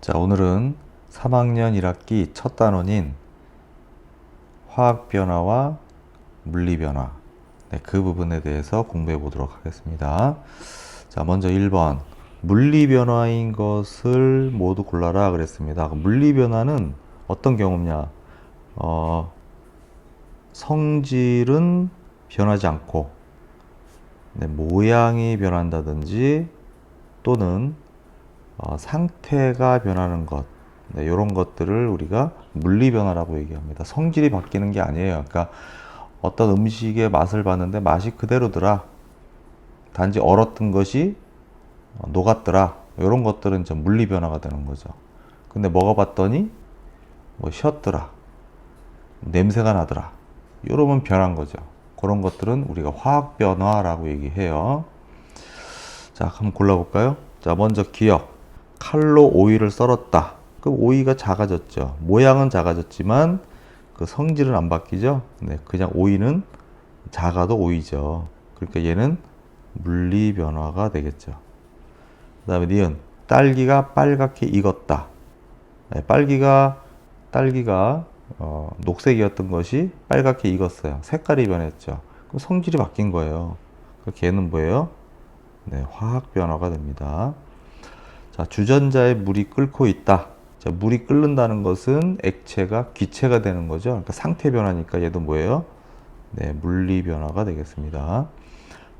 자, 오늘은 3학년 1학기 첫 단원인 화학 변화와 물리 변화, 그 부분에 대해서 공부해 보도록 하겠습니다. 자, 먼저 1번. 물리 변화인 것을 모두 골라라 그랬습니다. 물리 변화는 어떤 경우냐? 성질은 변하지 않고 모양이 변한다든지 또는 상태가 변하는 것, 이런 것들을 우리가 물리 변화라고 얘기합니다. 성질이 바뀌는 게 아니에요. 그러니까 어떤 음식의 맛을 봤는데 맛이 그대로더라. 단지 얼었던 것이 녹았더라. 이런 것들은 이제 물리 변화가 되는 거죠. 근데 먹어봤더니 뭐 쉬었더라. 냄새가 나더라. 이러면 변한 거죠. 그런 것들은 우리가 화학 변화라고 얘기해요. 자, 한번 골라볼까요? 자, 먼저 기억. 칼로 오이를 썰었다. 그 오이가 작아졌죠. 모양은 작아졌지만 그 성질은 안 바뀌죠. 그냥 오이는 작아도 오이죠. 그러니까 얘는 물리 변화가 되겠죠. 그 다음에 니은. 딸기가 빨갛게 익었다. 딸기가 녹색이었던 것이 빨갛게 익었어요. 색깔이 변했죠. 그럼 성질이 바뀐 거예요. 그 걔는 뭐예요? 화학 변화가 됩니다. 자, 주전자에 물이 끓고 있다. 자, 물이 끓는다는 것은 액체가 기체가 되는 거죠. 그러니까 상태 변화니까 얘도 뭐예요? 물리 변화가 되겠습니다.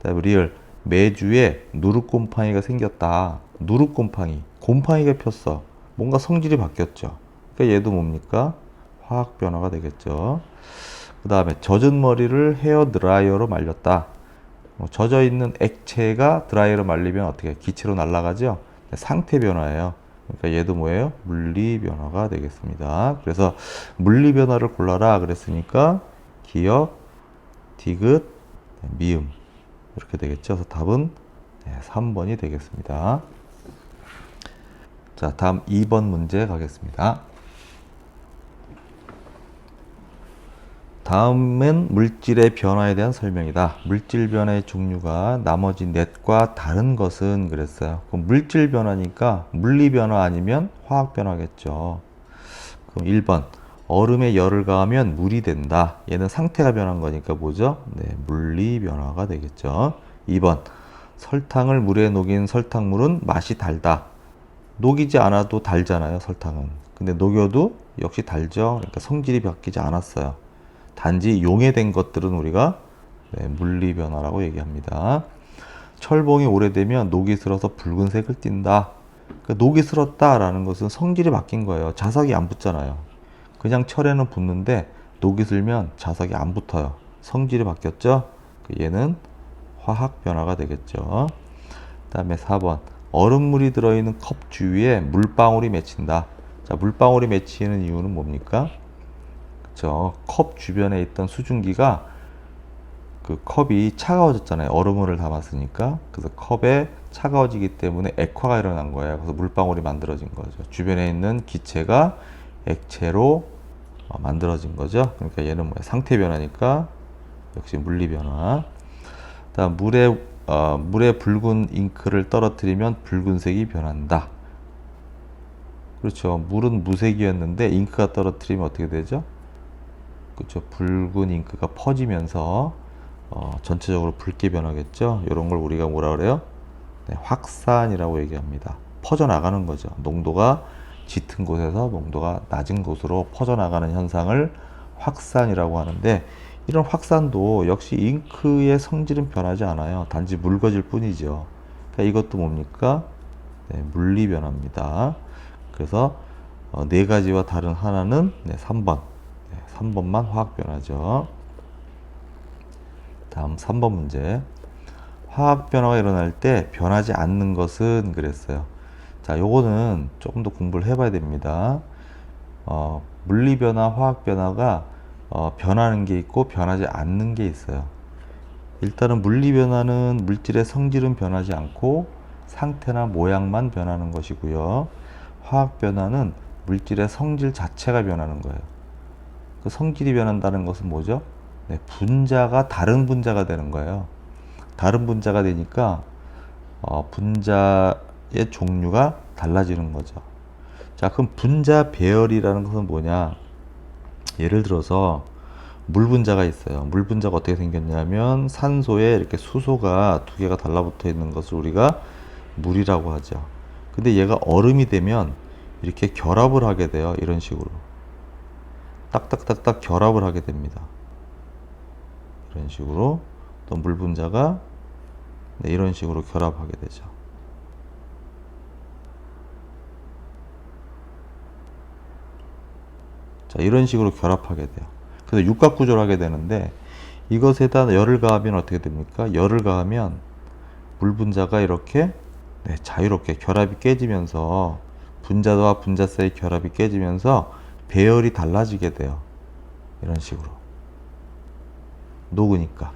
다음에 리을. 메주에 누룩곰팡이가 생겼다. 누룩곰팡이. 곰팡이가 폈어. 뭔가 성질이 바뀌었죠. 그러니까 얘도 뭡니까? 화학 변화가 되겠죠. 그 다음에 젖은 머리를 헤어 드라이어로 말렸다. 젖어 있는 액체가 드라이어로 말리면 어떻게 기체로 날아가죠? 상태 변화예요. 그러니까 얘도 뭐예요? 물리 변화가 되겠습니다. 그래서 물리 변화를 골라라 그랬으니까 기역, 디귿, 미음 이렇게 되겠죠. 그래서 답은 3번이 되겠습니다. 자, 다음 2번 문제 가겠습니다. 다음은 물질의 변화에 대한 설명이다. 물질 변화의 종류가 나머지 넷과 다른 것은 그랬어요. 그럼 물질 변화니까 물리 변화 아니면 화학 변화겠죠. 그럼 1번. 얼음에 열을 가하면 물이 된다. 얘는 상태가 변한 거니까 뭐죠? 물리 변화가 되겠죠. 2번. 설탕을 물에 녹인 설탕물은 맛이 달다. 녹이지 않아도 달잖아요, 설탕은. 근데 녹여도 역시 달죠. 그러니까 성질이 바뀌지 않았어요. 단지 용해된 것들은 우리가 물리 변화라고 얘기합니다. 철봉이 오래되면 녹이 슬어서 붉은색을 띈다. 그러니까 녹이 슬었다라는 것은 성질이 바뀐 거예요. 자석이 안 붙잖아요. 그냥 철에는 붙는데 녹이 슬면 자석이 안 붙어요. 성질이 바뀌었죠? 얘는 화학 변화가 되겠죠. 그 다음에 4번. 얼음물이 들어있는 컵 주위에 물방울이 맺힌다. 자, 물방울이 맺히는 이유는 뭡니까? 컵 주변에 있던 수증기가 그 컵이 차가워졌잖아요. 얼음물을 담았으니까. 그래서 컵에 차가워지기 때문에 액화가 일어난 거예요. 그래서 물방울이 만들어진 거죠. 주변에 있는 기체가 액체로 만들어진 거죠. 그러니까 얘는 뭐야? 상태 변화니까 역시 물리 변화. 다음 물에 붉은 잉크를 떨어뜨리면 붉은색이 변한다. 그렇죠. 물은 무색이었는데 잉크가 떨어뜨리면 어떻게 되죠? 그렇죠. 붉은 잉크가 퍼지면서 전체적으로 붉게 변하겠죠. 이런 걸 우리가 뭐라 그래요? 확산이라고 얘기합니다. 퍼져나가는 거죠. 농도가 짙은 곳에서 농도가 낮은 곳으로 퍼져나가는 현상을 확산이라고 하는데, 이런 확산도 역시 잉크의 성질은 변하지 않아요. 단지 묽어질 뿐이죠. 그러니까 이것도 뭡니까? 물리 변화입니다. 그래서 네 가지와 다른 하나는 3번. 3번만 화학 변화죠. 다음 3번 문제. 화학 변화가 일어날 때 변하지 않는 것은 그랬어요. 자, 요거는 조금 더 공부를 해봐야 됩니다. 물리 변화, 화학 변화가 변하는 게 있고 변하지 않는 게 있어요. 일단은 물리 변화는 물질의 성질은 변하지 않고 상태나 모양만 변하는 것이고요. 화학 변화는 물질의 성질 자체가 변하는 거예요. 그 성질이 변한다는 것은 뭐죠? 분자가 다른 분자가 되는 거예요. 다른 분자가 되니까 분자의 종류가 달라지는 거죠. 자, 그럼 분자 배열이라는 것은 뭐냐? 예를 들어서 물 분자가 있어요. 물 분자가 어떻게 생겼냐면 산소에 이렇게 수소가 두 개가 달라붙어 있는 것을 우리가 물이라고 하죠. 근데 얘가 얼음이 되면 이렇게 결합을 하게 돼요. 이런 식으로. 딱딱딱딱 결합을 하게 됩니다. 이런 식으로 또 물 분자가 이런 식으로 결합하게 되죠. 자, 이런 식으로 결합하게 돼요. 그래서 육각 구조를 하게 되는데 이것에다 열을 가하면 어떻게 됩니까? 열을 가하면 물 분자가 이렇게 자유롭게 결합이 깨지면서 분자와 분자 사이 결합이 깨지면서 배열이 달라지게 돼요. 이런 식으로 녹으니까.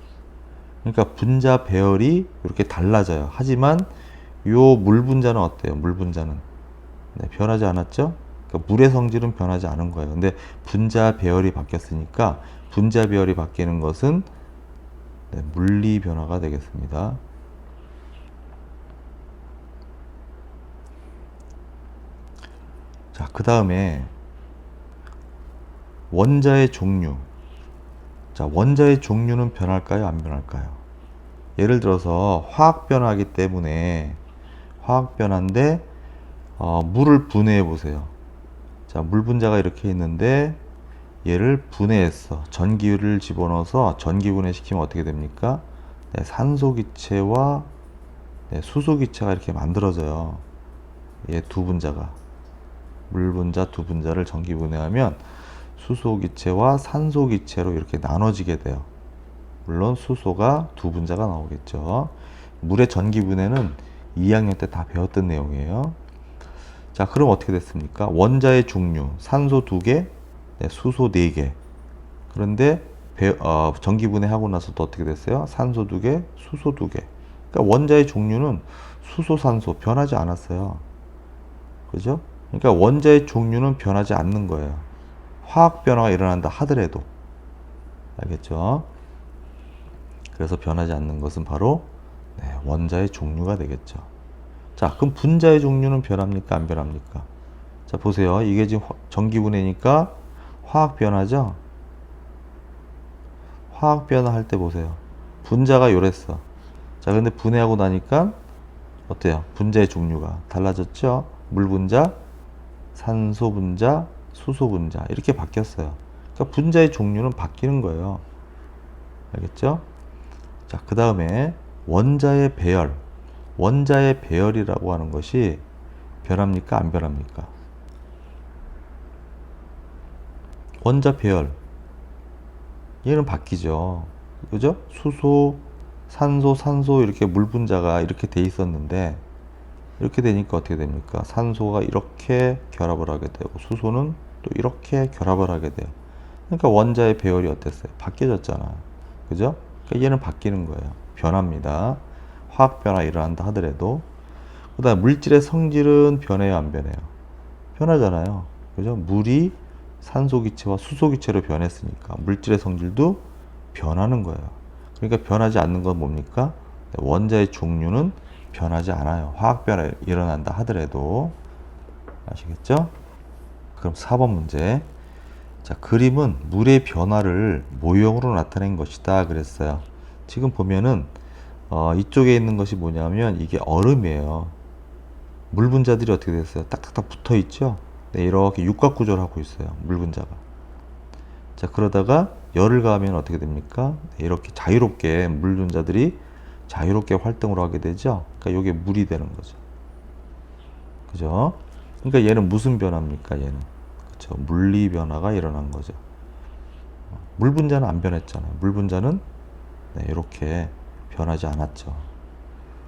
그러니까 분자 배열이 이렇게 달라져요. 하지만 요 물 분자는 어때요? 물 분자는 변하지 않았죠? 그러니까 물의 성질은 변하지 않은 거예요. 근데 분자 배열이 바뀌었으니까 분자 배열이 바뀌는 것은 물리 변화가 되겠습니다. 자, 그 다음에 원자의 종류. 자, 원자의 종류는 변할까요? 안 변할까요? 예를 들어서 화학 변화이기 때문에 화학 변화인데 물을 분해해 보세요. 자, 물 분자가 이렇게 있는데 얘를 분해했어. 전기를 집어넣어서 전기 분해시키면 어떻게 됩니까? 산소 기체와 수소 기체가 이렇게 만들어져요. 얘 두 분자가 물 분자 두 분자를 전기 분해하면 수소 기체와 산소 기체로 이렇게 나눠지게 돼요. 물론 수소가 두 분자가 나오겠죠. 물의 전기 분해는 2학년 때 다 배웠던 내용이에요. 자, 그럼 어떻게 됐습니까? 원자의 종류, 산소 2개, 수소 4개. 그런데 전기 분해하고 나서 또 어떻게 됐어요? 산소 2개, 수소 2개. 그러니까 원자의 종류는 수소, 산소 변하지 않았어요. 그죠? 그러니까 원자의 종류는 변하지 않는 거예요. 화학 변화가 일어난다 하더라도. 알겠죠? 그래서 변하지 않는 것은 바로 원자의 종류가 되겠죠. 자, 그럼 분자의 종류는 변합니까? 안 변합니까? 자, 보세요. 이게 지금 전기 분해니까 화학 변화죠? 화학 변화할 때 보세요. 분자가 요랬어. 자, 근데 분해하고 나니까 어때요? 분자의 종류가 달라졌죠? 물 분자, 산소 분자, 수소 분자 이렇게 바뀌었어요. 그러니까 분자의 종류는 바뀌는 거예요. 알겠죠? 자, 그 다음에 원자의 배열. 원자의 배열이라고 하는 것이 변합니까? 안 변합니까? 원자 배열. 얘는 바뀌죠. 그죠? 수소, 산소, 산소 이렇게 물 분자가 이렇게 돼 있었는데 이렇게 되니까 어떻게 됩니까? 산소가 이렇게 결합을 하게 되고 수소는 또 이렇게 결합을 하게 돼요. 그러니까 원자의 배열이 어땠어요? 바뀌어졌잖아. 그죠? 그러니까 얘는 바뀌는 거예요. 변합니다. 화학 변화 일어난다 하더라도. 그 다음 물질의 성질은 변해요, 안 변해요? 변하잖아요. 그죠? 물이 산소 기체와 수소 기체로 변했으니까 물질의 성질도 변하는 거예요. 그러니까 변하지 않는 건 뭡니까? 원자의 종류는 변하지 않아요. 화학 변화 일어난다 하더라도. 아시겠죠? 그럼 4번 문제. 자, 그림은 물의 변화를 모형으로 나타낸 것이다 그랬어요. 지금 보면은 이쪽에 있는 것이 뭐냐면 이게 얼음이에요. 물 분자들이 어떻게 됐어요? 딱딱딱 붙어 있죠? 네, 이렇게 육각 구조를 하고 있어요. 물 분자가. 자, 그러다가 열을 가하면 어떻게 됩니까? 네, 이렇게 자유롭게 물 분자들이 자유롭게 활동을 하게 되죠. 그러니까 이게 물이 되는 거죠. 그죠? 그러니까 얘는 무슨 변화입니까? 얘는 그렇죠. 물리 변화가 일어난 거죠. 물 분자는 안 변했잖아요. 물 분자는 이렇게 변하지 않았죠.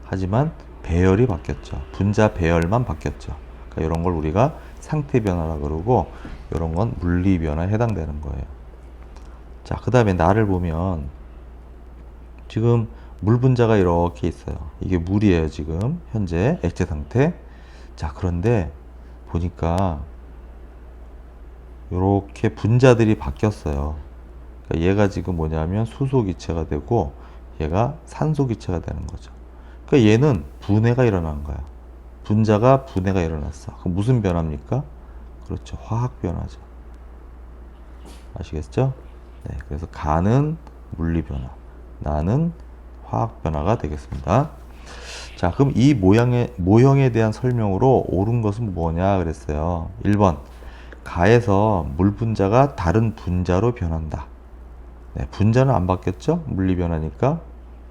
하지만 배열이 바뀌었죠. 분자 배열만 바뀌었죠. 그러니까 이런 걸 우리가 상태 변화라 그러고 이런 건 물리 변화에 해당되는 거예요. 자, 그 다음에 나를 보면 지금 물 분자가 이렇게 있어요. 이게 물이에요. 지금 현재 액체 상태. 자, 그런데 보니까 이렇게 분자들이 바뀌었어요. 그러니까 얘가 지금 뭐냐면 수소 기체가 되고 얘가 산소 기체가 되는 거죠. 그러니까 얘는 분해가 일어난 거야. 분자가 분해가 일어났어. 그럼 무슨 변화입니까? 그렇죠. 화학 변화죠. 아시겠죠? 네, 그래서 가는 물리 변화, 나는 화학 변화가 되겠습니다. 자, 그럼 이 모형에 대한 설명으로 옳은 것은 뭐냐 그랬어요. 1번. 가에서 물 분자가 다른 분자로 변한다. 네, 분자는 안 바뀌었죠? 물리 변화니까.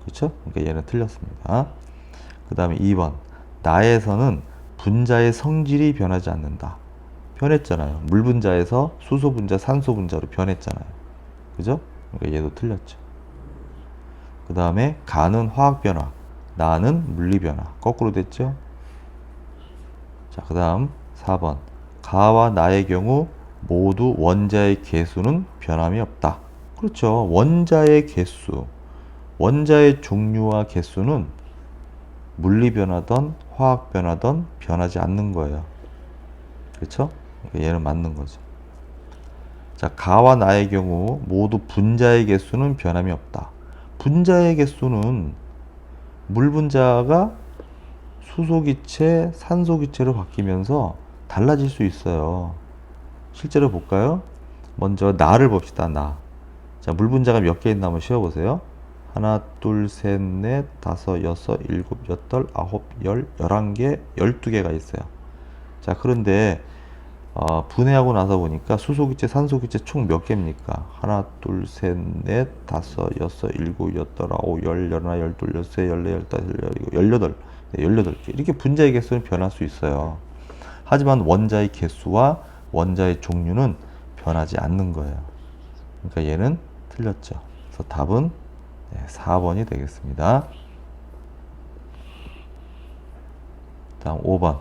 그렇죠? 그러니까 얘는 틀렸습니다. 그 다음에 2번. 나에서는 분자의 성질이 변하지 않는다. 변했잖아요. 물 분자에서 수소 분자, 산소 분자로 변했잖아요. 그죠? 그러니까 얘도 틀렸죠. 그 다음에 가는 화학 변화, 나는 물리 변화. 거꾸로 됐죠? 자, 그 다음 4번. 가와 나의 경우 모두 원자의 개수는 변함이 없다. 그렇죠. 원자의 개수, 원자의 종류와 개수는 물리 변화든 화학 변화든 변하지 않는 거예요. 그렇죠? 그러니까 얘는 맞는 거죠. 자, 가와 나의 경우 모두 분자의 개수는 변함이 없다. 분자의 개수는 물 분자가 수소 기체, 산소 기체로 바뀌면서 달라질 수 있어요. 실제로 볼까요? 먼저 나를 봅시다. 나. 자, 물 분자가 몇 개 있나 한번 쉬어보세요. 하나, 둘, 셋, 넷, 다섯, 여섯, 일곱, 여덟, 아홉, 열, 11개, 12개가 있어요. 자, 그런데 분해하고 나서 보니까 수소기체, 산소기체 총 몇 개입니까? 하나, 둘, 셋, 넷, 다섯, 여섯, 일곱, 여덟, 아홉, 열, 열하나, 열둘, 열세, 열네, 열다섯, 열일곱, 열여덟. 네, 18개. 이렇게 분자의 개수는 변할 수 있어요. 하지만 원자의 개수와 원자의 종류는 변하지 않는 거예요. 그러니까 얘는 틀렸죠. 그래서 답은 4번이 되겠습니다. 다음 5번.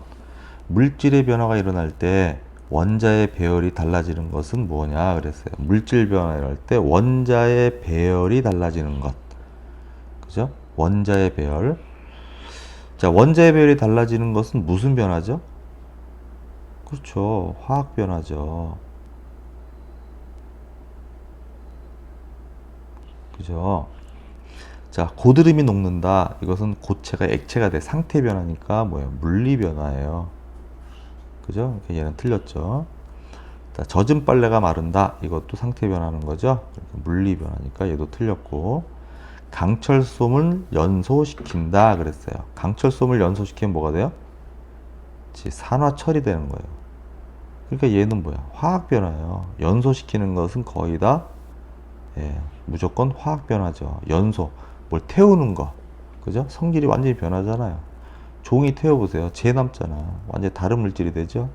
물질의 변화가 일어날 때 원자의 배열이 달라지는 것은 뭐냐 그랬어요. 물질 변화가 일어날 때 원자의 배열이 달라지는 것. 그죠? 원자의 배열. 자, 원자의 배열이 달라지는 것은 무슨 변화죠? 그렇죠. 화학 변화죠. 그죠? 자, 고드름이 녹는다. 이것은 고체가 액체가 돼. 상태 변화니까 뭐예요? 물리 변화예요. 그죠? 그러니까 얘는 틀렸죠. 자, 젖은 빨래가 마른다. 이것도 상태 변하는 거죠. 물리 변화니까 얘도 틀렸고. 강철솜을 연소시킨다 그랬어요. 강철솜을 연소시키면 뭐가 돼요? 산화철이 되는 거예요. 그러니까 얘는 뭐야? 화학 변화예요. 연소시키는 것은 거의 다 무조건 화학 변화죠. 연소, 뭘 태우는 거, 그죠? 성질이 완전히 변하잖아요. 종이 태워보세요. 재 남잖아. 완전히 다른 물질이 되죠.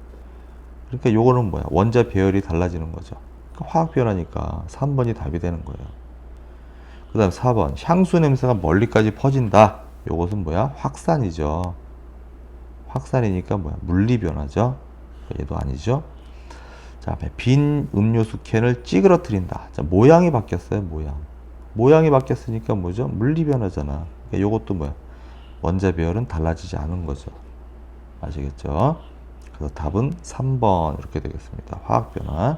그러니까 요거는 뭐야? 원자 배열이 달라지는 거죠. 그러니까 화학 변화니까 3번이 답이 되는 거예요. 그 다음 4번. 향수 냄새가 멀리까지 퍼진다. 요것은 뭐야? 확산이죠. 확산이니까 뭐야? 물리 변화죠. 얘도 아니죠. 자, 빈 음료수 캔을 찌그러뜨린다. 자, 모양이 바뀌었어요. 모양이 바뀌었으니까 뭐죠? 물리 변화잖아. 그러니까 요것도 뭐야? 원자 배열은 달라지지 않은 거죠. 아시겠죠? 그래서 답은 3번 이렇게 되겠습니다. 화학 변화.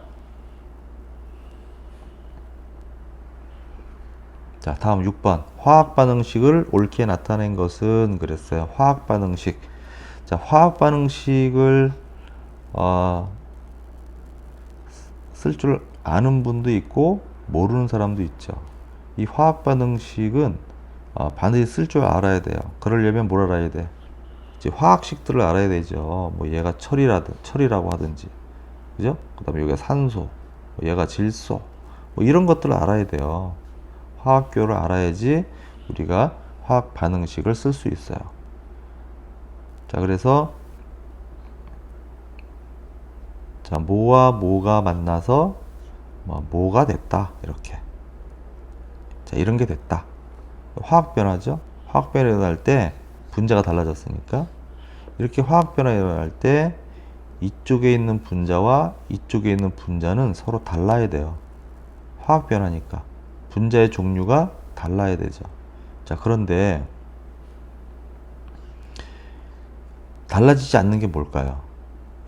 자, 다음 6번. 화학 반응식을 옳게 나타낸 것은 그랬어요. 화학 반응식. 자, 화학 반응식을 쓸 줄 아는 분도 있고 모르는 사람도 있죠. 이 화학 반응식은 반드시 쓸 줄 알아야 돼요. 그러려면 뭘 알아야 돼? 이제 화학식들을 알아야 되죠. 뭐 얘가 철이라고 하든지, 그죠? 그다음에 여기가 산소, 뭐 얘가 질소, 뭐 이런 것들을 알아야 돼요. 화학교를 알아야지 우리가 화학 반응식을 쓸 수 있어요. 자, 그래서 자, 뭐와 뭐가 만나서 뭐가 됐다. 이렇게. 자, 이런 게 됐다. 화학 변화죠. 화학 변화 일어날 때 분자가 달라졌으니까 이렇게 화학 변화 일어날 때 이쪽에 있는 분자와 이쪽에 있는 분자는 서로 달라야 돼요. 화학 변화니까 분자의 종류가 달라야 되죠. 자, 그런데 달라지지 않는 게 뭘까요?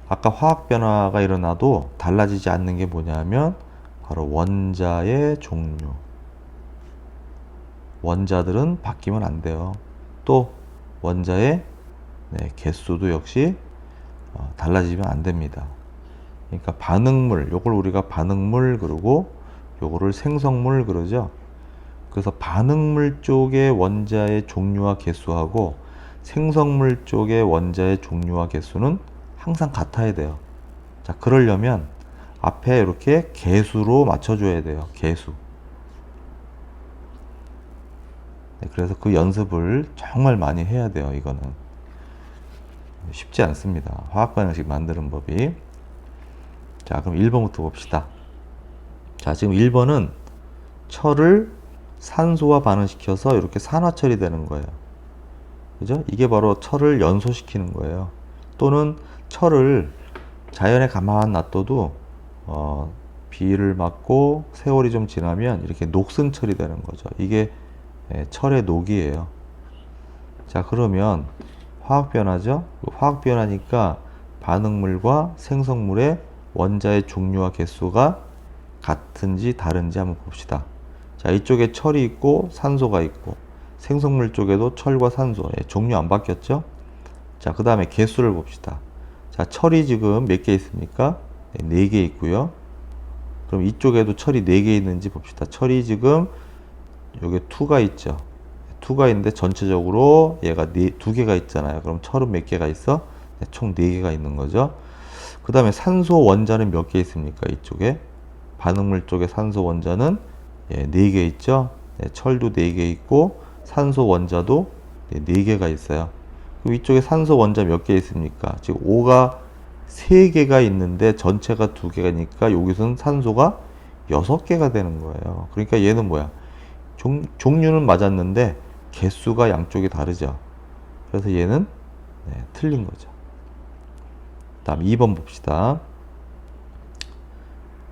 아까 화학 변화가 일어나도 달라지지 않는 게 뭐냐면 바로 원자의 종류. 원자들은 바뀌면 안 돼요. 또 원자의 개수도 역시 달라지면 안 됩니다. 그러니까 반응물, 요걸 우리가 반응물 그러고 요거를 생성물 그러죠. 그래서 반응물 쪽의 원자의 종류와 개수하고 생성물 쪽의 원자의 종류와 개수는 항상 같아야 돼요. 자, 그러려면 앞에 이렇게 개수로 맞춰줘야 돼요. 개수. 네, 그래서 그 연습을 정말 많이 해야 돼요. 이거는 쉽지 않습니다. 화학 반응식 만드는 법이. 자, 그럼 1번부터 봅시다. 자, 지금 1번은 철을 산소와 반응시켜서 이렇게 산화 처리되는 거예요. 그죠? 이게 바로 철을 연소시키는 거예요. 또는 철을 자연에 가만 놔둬도 비를 맞고 세월이 좀 지나면 이렇게 녹슨 철이 되는 거죠. 이게 철의 녹이에요. 자, 그러면 화학 변화죠. 화학 변화니까 반응물과 생성물의 원자의 종류와 개수가 같은지 다른지 한번 봅시다. 자, 이쪽에 철이 있고 산소가 있고 생성물 쪽에도 철과 산소, 종류 안 바뀌었죠? 자, 그 다음에 개수를 봅시다. 자, 철이 지금 몇 개 있습니까? 네, 4개 있고요. 그럼 이쪽에도 철이 4개 있는지 봅시다. 철이 지금 여기 2가 있죠. 2가 있는데 전체적으로 얘가 2개가 있잖아요. 그럼 철은 몇 개가 있어? 총 4개가 있는 거죠. 그 다음에 산소 원자는 몇 개 있습니까? 이쪽에 반응물 쪽에 산소 원자는 4개 있죠. 철도 4개 있고 산소 원자도 4개가 있어요. 그럼 이쪽에 산소 원자 몇 개 있습니까? 지금 5가 3개가 있는데 전체가 2개가니까 여기서는 산소가 6개가 되는 거예요. 그러니까 얘는 뭐야? 종류는 맞았는데 개수가 양쪽이 다르죠. 그래서 얘는 틀린 거죠. 다음 2번 봅시다.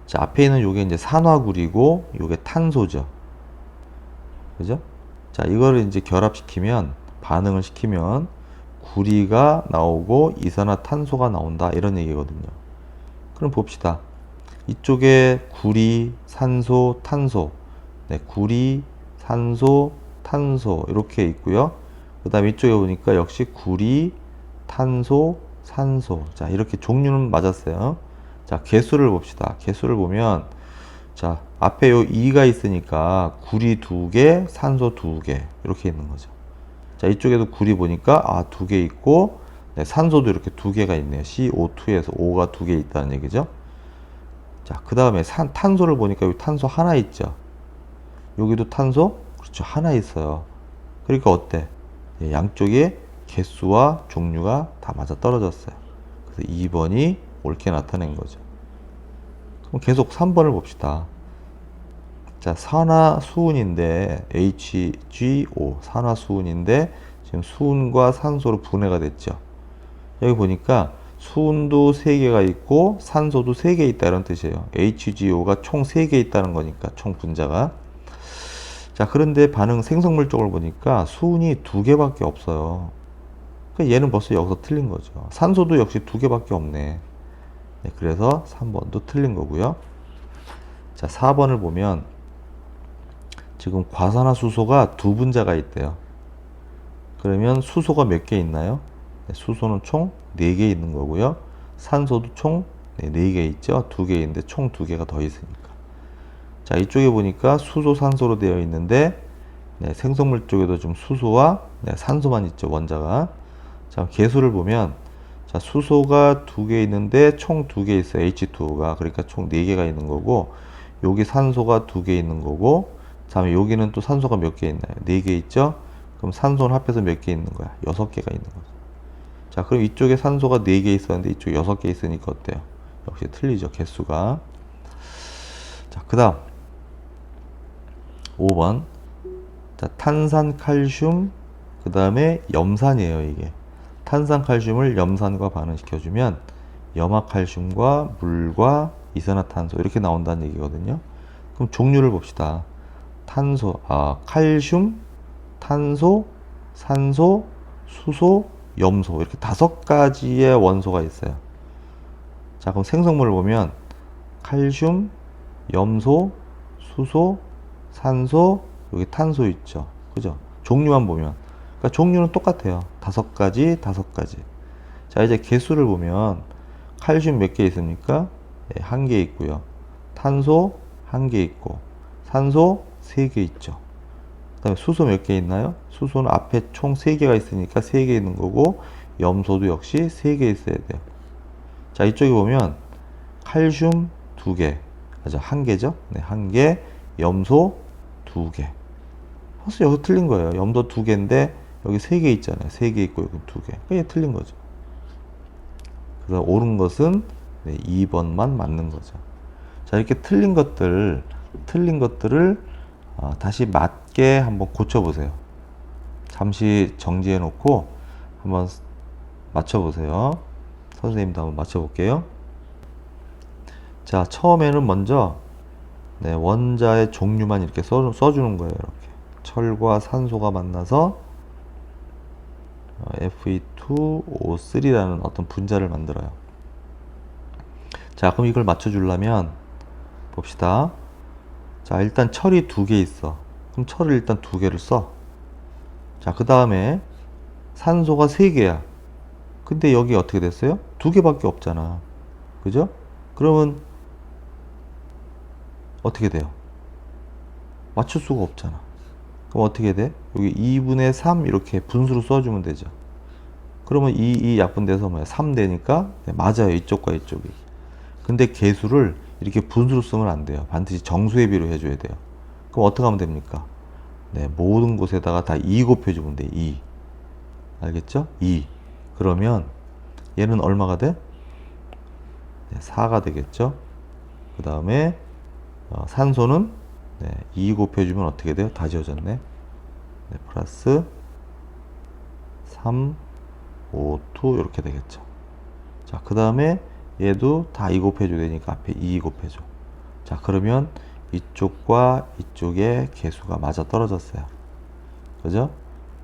자, 앞에 있는 요게 이제 산화구리고 요게 탄소죠. 그죠? 자, 이거를 이제 결합시키면 반응을 시키면 구리가 나오고 이산화탄소가 나온다 이런 얘기거든요. 그럼 봅시다. 이쪽에 구리, 산소, 탄소, 구리, 산소, 탄소 이렇게 있고요. 그 다음에 이쪽에 보니까 역시 구리, 탄소, 산소. 자, 이렇게 종류는 맞았어요. 자, 개수를 봅시다. 개수를 보면 자, 앞에 요 2가 있으니까 구리 2개, 산소 2개 이렇게 있는 거죠. 자, 이쪽에도 구리 보니까 2개 있고 산소도 이렇게 2개가 있네요. CO2에서 5가 2개 있다는 얘기죠. 자, 그 다음에 탄소를 보니까 여기 탄소 하나 있죠. 여기도 탄소 그렇죠, 하나 있어요. 그러니까 어때? 양쪽에 개수와 종류가 다 맞아 떨어졌어요. 그래서 2번이 옳게 나타낸 거죠. 그럼 계속 3번을 봅시다. 자, 산화수은인데 HGO 산화수은인데 지금 수은과 산소로 분해가 됐죠. 여기 보니까 수은도 3개가 있고 산소도 3개 있다 이런 뜻이에요. HGO가 총 3개 있다는 거니까 총 분자가. 자, 그런데 반응 생성물 쪽을 보니까 수은이 2개밖에 없어요. 그러니까 얘는 벌써 여기서 틀린 거죠. 산소도 역시 2개밖에 없네. 그래서 3번도 틀린 거고요. 자, 4번을 보면 지금 과산화수소가 2분자가 있대요. 그러면 수소가 몇 개 있나요? 수소는 총 4개 있는 거고요. 산소도 총 4개 있죠. 2개 있는데 총 2개가 더 있으니까. 자, 이쪽에 보니까 수소, 산소로 되어 있는데 생성물 쪽에도 좀 수소와 산소만 있죠. 원자가. 자, 개수를 보면 자, 수소가 2개 있는데 총 2개 있어요. H2가. 그러니까 총 4개가 있는 거고 여기 산소가 2개 있는 거고 다음에 여기는 또 산소가 몇 개 있나요? 4개 있죠? 그럼 산소는 합해서 몇 개 있는 거야? 6개가 있는 거죠. 자, 그럼 이쪽에 산소가 4개 있었는데 이쪽에 6개 있으니까 어때요? 역시 틀리죠. 개수가. 자, 그 다음 5번. 자, 탄산, 칼슘, 그 다음에 염산이에요. 이게 탄산칼슘을 염산과 반응시켜주면 염화칼슘과 물과 이산화탄소 이렇게 나온다는 얘기거든요. 그럼 종류를 봅시다. 칼슘, 탄소, 산소, 수소, 염소 이렇게 5가지의 원소가 있어요. 자, 그럼 생성물을 보면 칼슘, 염소, 수소, 산소, 여기 탄소 있죠. 그죠? 종류만 보면 그러니까 종류는 똑같아요. 5가지, 5가지. 자, 이제 개수를 보면 칼슘 몇 개 있습니까? 한 개 있고요. 탄소 한 개 있고, 산소 3개 있죠. 그 다음에 수소 몇 개 있나요? 수소는 앞에 총 3개가 있으니까 3개 있는 거고, 염소도 역시 3개 있어야 돼요. 자, 이쪽에 보면 칼슘 2개, 맞아, 1개죠? 네, 1개, 염소 2개. 벌써 여기 틀린 거예요. 염소 2개인데 여기 3개 있잖아요. 3개 있고 여기 2개. 이게 틀린 거죠. 그래서 옳은 것은 2번만 맞는 거죠. 자, 이렇게 틀린 것들을 다시 맞게 한번 고쳐보세요. 잠시 정지해 놓고 한번 맞춰보세요. 선생님도 한번 맞춰볼게요. 자, 처음에는 먼저 원자의 종류만 이렇게 써주는 거예요. 이렇게 철과 산소가 만나서 Fe2O3라는 어떤 분자를 만들어요. 자, 그럼 이걸 맞춰주려면 봅시다. 자, 일단 철이 2개 있어. 그럼 철을 일단 2개를 써. 자, 그 다음에 산소가 3개야. 근데 여기 어떻게 됐어요? 2개밖에 없잖아. 그죠? 그러면 어떻게 돼요? 맞출 수가 없잖아. 그럼 어떻게 돼? 여기 2분의 3 이렇게 분수로 써주면 되죠. 그러면 이 약분돼서 뭐야? 3 되니까 맞아요. 이쪽과 이쪽이. 근데 개수를 이렇게 분수로 쓰면 안 돼요. 반드시 정수의 비로 해줘야 돼요. 그럼 어떻게 하면 됩니까? 모든 곳에다가 다 2 곱해주면 돼. 2. 알겠죠? 2. 그러면 얘는 얼마가 돼? 4가 되겠죠? 그 다음에 산소는 2 곱해주면 어떻게 돼요? 다 지워졌네. 플러스 3, 5, 2 이렇게 되겠죠. 자, 그 다음에 얘도 다 2 곱해줘야 되니까 앞에 2 곱해줘. 자, 그러면 이쪽과 이쪽의 개수가 맞아 떨어졌어요. 그죠?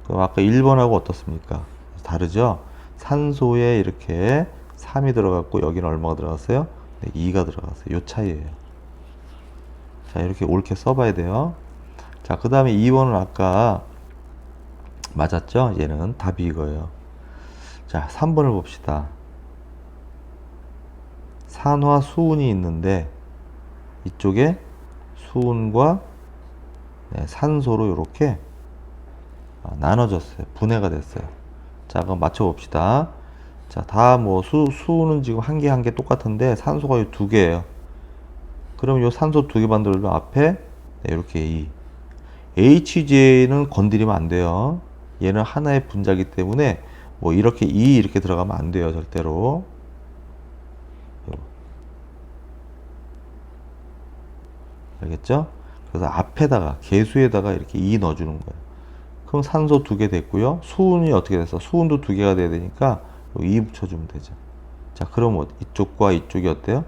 그럼 아까 1번하고 어떻습니까? 다르죠? 산소에 이렇게 3이 들어갔고 여기는 얼마가 들어갔어요? 2가 들어갔어요. 요 차이예요. 자, 이렇게 옳게 써봐야 돼요. 자, 그 다음에 2번은 아까 맞았죠? 얘는 답이 이거예요. 자, 3번을 봅시다. 산화 수은이 있는데 이쪽에 수은과 산소로 이렇게 나눠졌어요. 분해가 됐어요. 자, 그럼 맞춰봅시다. 자, 다 뭐 수은은 지금 한 개 한 개 똑같은데 산소가 이 2개예요. 그럼 요 산소 2개 만들면 앞에 이렇게 이 HJ는 건드리면 안 돼요. 얘는 하나의 분자이기 때문에 뭐 이렇게 이렇게 들어가면 안 돼요. 절대로. 알겠죠? 그래서 앞에다가 개수에다가 이렇게 2 넣어주는 거예요. 그럼 산소 2개 됐고요. 수은이 어떻게 됐어? 수은도 2개가 돼야 되니까 2 붙여주면 되죠. 자, 그럼 이쪽과 이쪽이 어때요?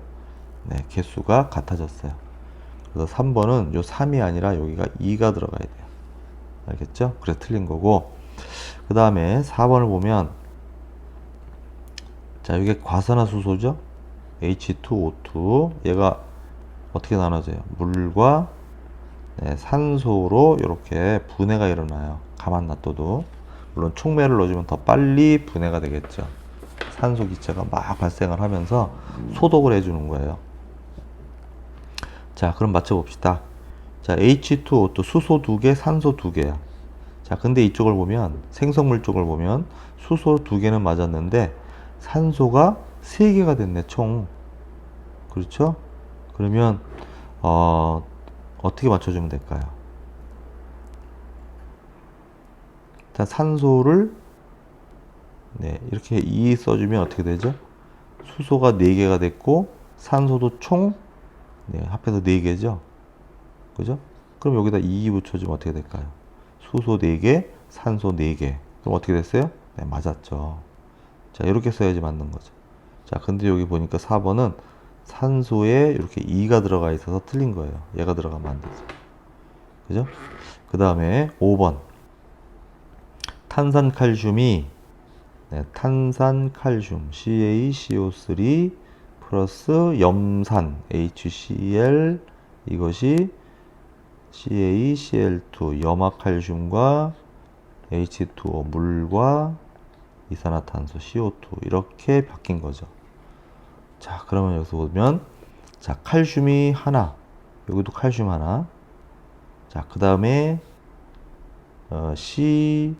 개수가 같아졌어요. 그래서 3번은 요 3이 아니라 여기가 2가 들어가야 돼요. 알겠죠? 그래서 틀린 거고. 그 다음에 4번을 보면, 자, 이게 과산화수소죠? H2O2. 얘가 어떻게 나눠져요? 물과 산소로 이렇게 분해가 일어나요. 가만 놔둬도. 물론 촉매를 넣어주면 더 빨리 분해가 되겠죠. 산소 기체가 막 발생을 하면서 소독을 해주는 거예요. 자, 그럼 맞춰봅시다. 자, H2O2 수소 2개, 산소 2개야. 자, 근데 이쪽을 보면 생성물 쪽을 보면 수소 2개는 맞았는데 산소가 3개가 됐네, 총. 그렇죠? 그러면 어떻게 맞춰주면 될까요? 자, 산소를 이렇게 2 써주면 어떻게 되죠? 수소가 4개가 됐고 산소도 총 합해서 4개죠. 그죠? 그럼 여기다 2 붙여주면 어떻게 될까요? 수소 4개, 산소 4개. 그럼 어떻게 됐어요? 맞았죠. 자, 이렇게 써야지 맞는 거죠. 자, 근데 여기 보니까 4번은 산소에 이렇게 2가 들어가 있어서 틀린 거예요. 얘가 들어가면 안 되죠. 그죠? 그 다음에 5번. 탄산칼슘이 탄산칼슘 CaCO3 플러스 염산 HCl 이것이 CaCl2 염화칼슘과 H2O 물과 이산화탄소 CO2 이렇게 바뀐 거죠. 자, 그러면 여기서 보면 자, 칼슘이 하나. 여기도 칼슘 하나. 자, 그 다음에 C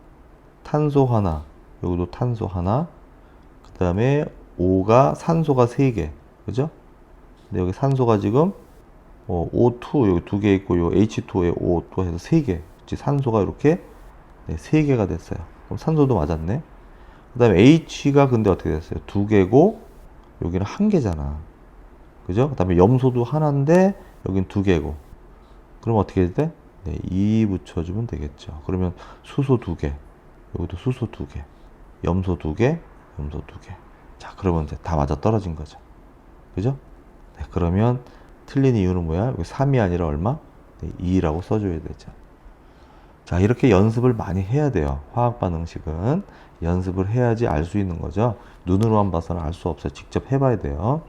탄소 하나. 여기도 탄소 하나. 그 다음에 O가 산소가 3개. 그죠? 근데 여기 산소가 지금 O2 여기 2개 있고 요 H2에 O 또 해서 3개. 산소가 이렇게 3개가 됐어요. 그럼 산소도 맞았네. 그 다음에 H가 근데 어떻게 됐어요? 2개고 여기는 1개잖아. 그죠? 그 다음에 염소도 하나인데 여긴 2개고. 그럼 어떻게 돼? 2 붙여주면 되겠죠. 그러면 수소 2개. 여기도 수소 2개. 염소 2개. 염소 2개. 자, 그러면 이제 다 맞아 떨어진 거죠. 그죠? 네, 그러면 틀린 이유는 뭐야? 여기 3이 아니라 얼마? 2라고 써줘야 되죠. 자, 이렇게 연습을 많이 해야 돼요. 화학 반응식은 연습을 해야지 알 수 있는 거죠. 눈으로만 봐서는 알 수 없어요. 직접 해봐야 돼요.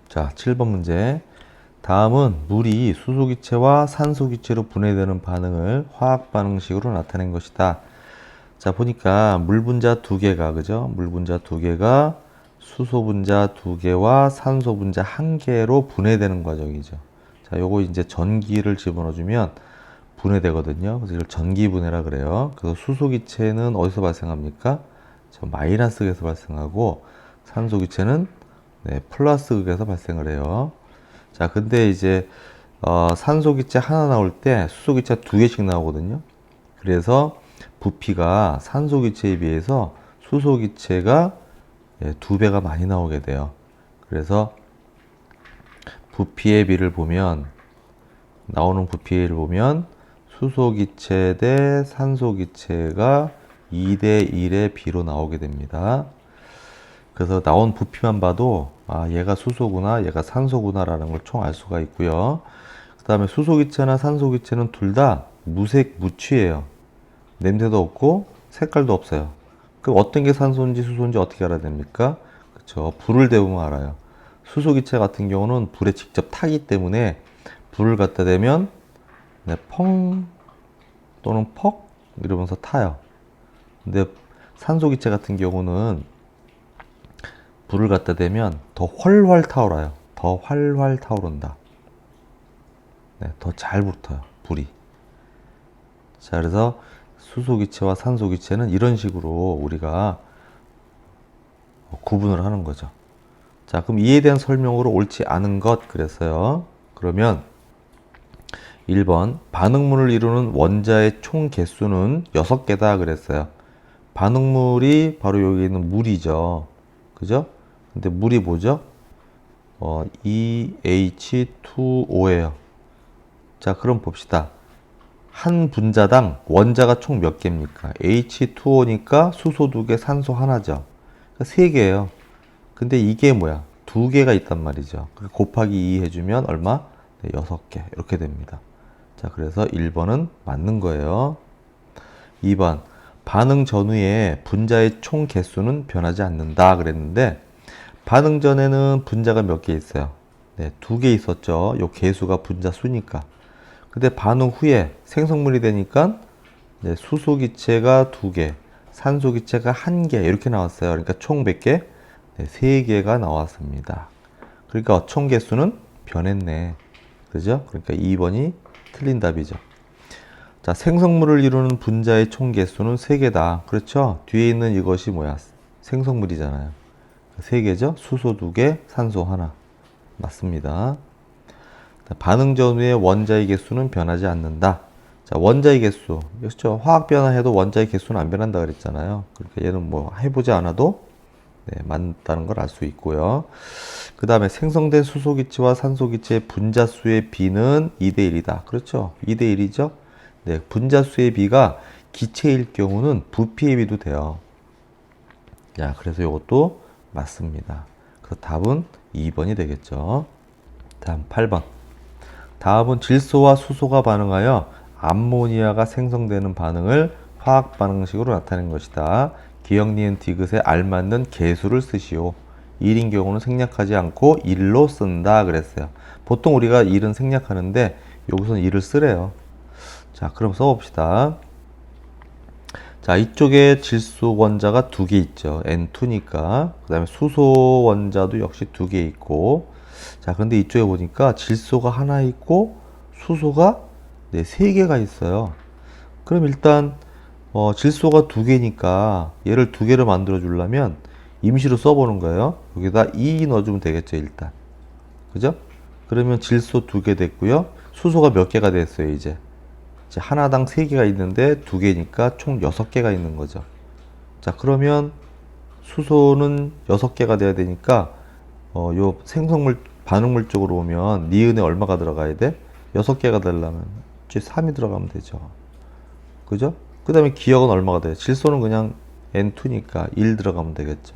자, 7번 문제. 다음은 물이 수소기체와 산소기체로 분해되는 반응을 화학 반응식으로 나타낸 것이다. 자, 보니까 물 분자 2개가, 그죠? 물 분자 2개가 수소 분자 2개와 산소 분자 1개로 분해되는 과정이죠. 자, 요거 이제 전기를 집어넣어주면 분해되거든요. 그래서 이걸 전기분해라 그래요. 그래서 수소기체는 어디서 발생합니까? 저 마이너스 극에서 발생하고 산소기체는 플러스 극에서 발생을 해요. 자, 근데 이제 산소기체 하나 나올 때 수소기체 2개씩 나오거든요. 그래서 부피가 산소기체에 비해서 수소기체가 2배가 많이 나오게 돼요. 그래서 부피의 비를 보면, 나오는 부피를 보면 수소기체 대 산소기체가 2대 1의 비로 나오게 됩니다. 그래서 나온 부피만 봐도 얘가 수소구나, 얘가 산소구나 라는 걸 총 알 수가 있고요. 그 다음에 수소기체나 산소기체는 둘 다 무색 무취예요. 냄새도 없고 색깔도 없어요. 그럼 어떤 게 산소인지 수소인지 어떻게 알아야 됩니까? 그렇죠. 불을 대보면 알아요. 수소기체 같은 경우는 불에 직접 타기 때문에 불을 갖다 대면 펑 또는 퍽 이러면서 타요. 근데 산소기체 같은 경우는 불을 갖다 대면 더 활활 타오르요. 더 활활 타오른다. 더 잘 붙어요, 불이. 자, 그래서 수소기체와 산소기체는 이런 식으로 우리가 구분을 하는 거죠. 자, 그럼 이에 대한 설명으로 옳지 않은 것 그랬어요. 그러면 1번 반응물을 이루는 원자의 총 개수는 6개다 그랬어요. 반응물이 바로 여기 있는 물이죠. 그죠? 근데 물이 뭐죠? EH2O예요. 자, 그럼 봅시다. 한 분자당 원자가 총 몇 개입니까? H2O니까 수소 2개, 산소 하나죠. 그러니까 3개예요. 근데 이게 뭐야? 2개가 있단 말이죠. 곱하기 2 해주면 얼마? 6개. 이렇게 됩니다. 자, 그래서 1번은 맞는 거예요. 2번 반응 전후에 분자의 총 개수는 변하지 않는다 그랬는데 반응 전에는 분자가 몇 개 있어요? 2개 있었죠. 요 개수가 분자 수니까. 근데 반응 후에 생성물이 되니까 수소기체가 2개, 산소기체가 1개 이렇게 나왔어요. 그러니까 총 몇 개? 3개가 나왔습니다. 그러니까 총 개수는 변했네. 그죠? 그러니까 2번이 틀린 답이죠. 자, 생성물을 이루는 분자의 총 개수는 3개다. 그렇죠? 뒤에 있는 이것이 뭐야? 생성물이잖아요. 3개죠? 수소 2개, 산소 하나. 맞습니다. 반응 전후의 원자의 개수는 변하지 않는다. 자, 원자의 개수. 그렇죠? 화학 변화해도 원자의 개수는 안 변한다 그랬잖아요. 그러니까 얘는 뭐 해보지 않아도 맞다는 걸 알 수 있고요. 그 다음에 생성된 수소기체와 산소기체의 분자수의 비는 2대 1이다. 그렇죠? 2대 1이죠? 분자수의 비가 기체일 경우는 부피의 비도 돼요. 자, 그래서 이것도 맞습니다. 그래서 답은 2번이 되겠죠. 다음 8번. 다음은 질소와 수소가 반응하여 암모니아가 생성되는 반응을 화학 반응식으로 나타낸 것이다. 기역, 니은, 디귿에 알맞는 개수를 쓰시오. 1인 경우는 생략하지 않고 1로 쓴다 그랬어요. 보통 우리가 1은 생략하는데 여기서는 1을 쓰래요. 자, 그럼 써봅시다. 자, 이쪽에 질소 원자가 두 개 있죠. N2니까. 그 다음에 수소 원자도 역시 두 개 있고. 자, 근데 이쪽에 보니까 질소가 하나 있고 수소가 네, 세 개가 있어요. 그럼 일단 질소가 두 개니까 얘를 두 개를 만들어 주려면 임시로 써보는 거예요. 여기다 2 넣어주면 되겠죠, 일단. 그죠? 그러면 질소 두 개 됐고요. 수소가 몇 개가 됐어요, 이제 하나당 세 개가 있는데 두 개니까 총 6개가 있는 거죠. 자, 그러면 수소는 6개가 돼야 되니까 요 생성물 반응물 쪽으로 오면 니은에 얼마가 들어가야 돼? 6개가 되려면 3이 들어가면 되죠. 그죠? 그 다음에 기억은 얼마가 돼요? 질소는 그냥 N2니까 1 들어가면 되겠죠.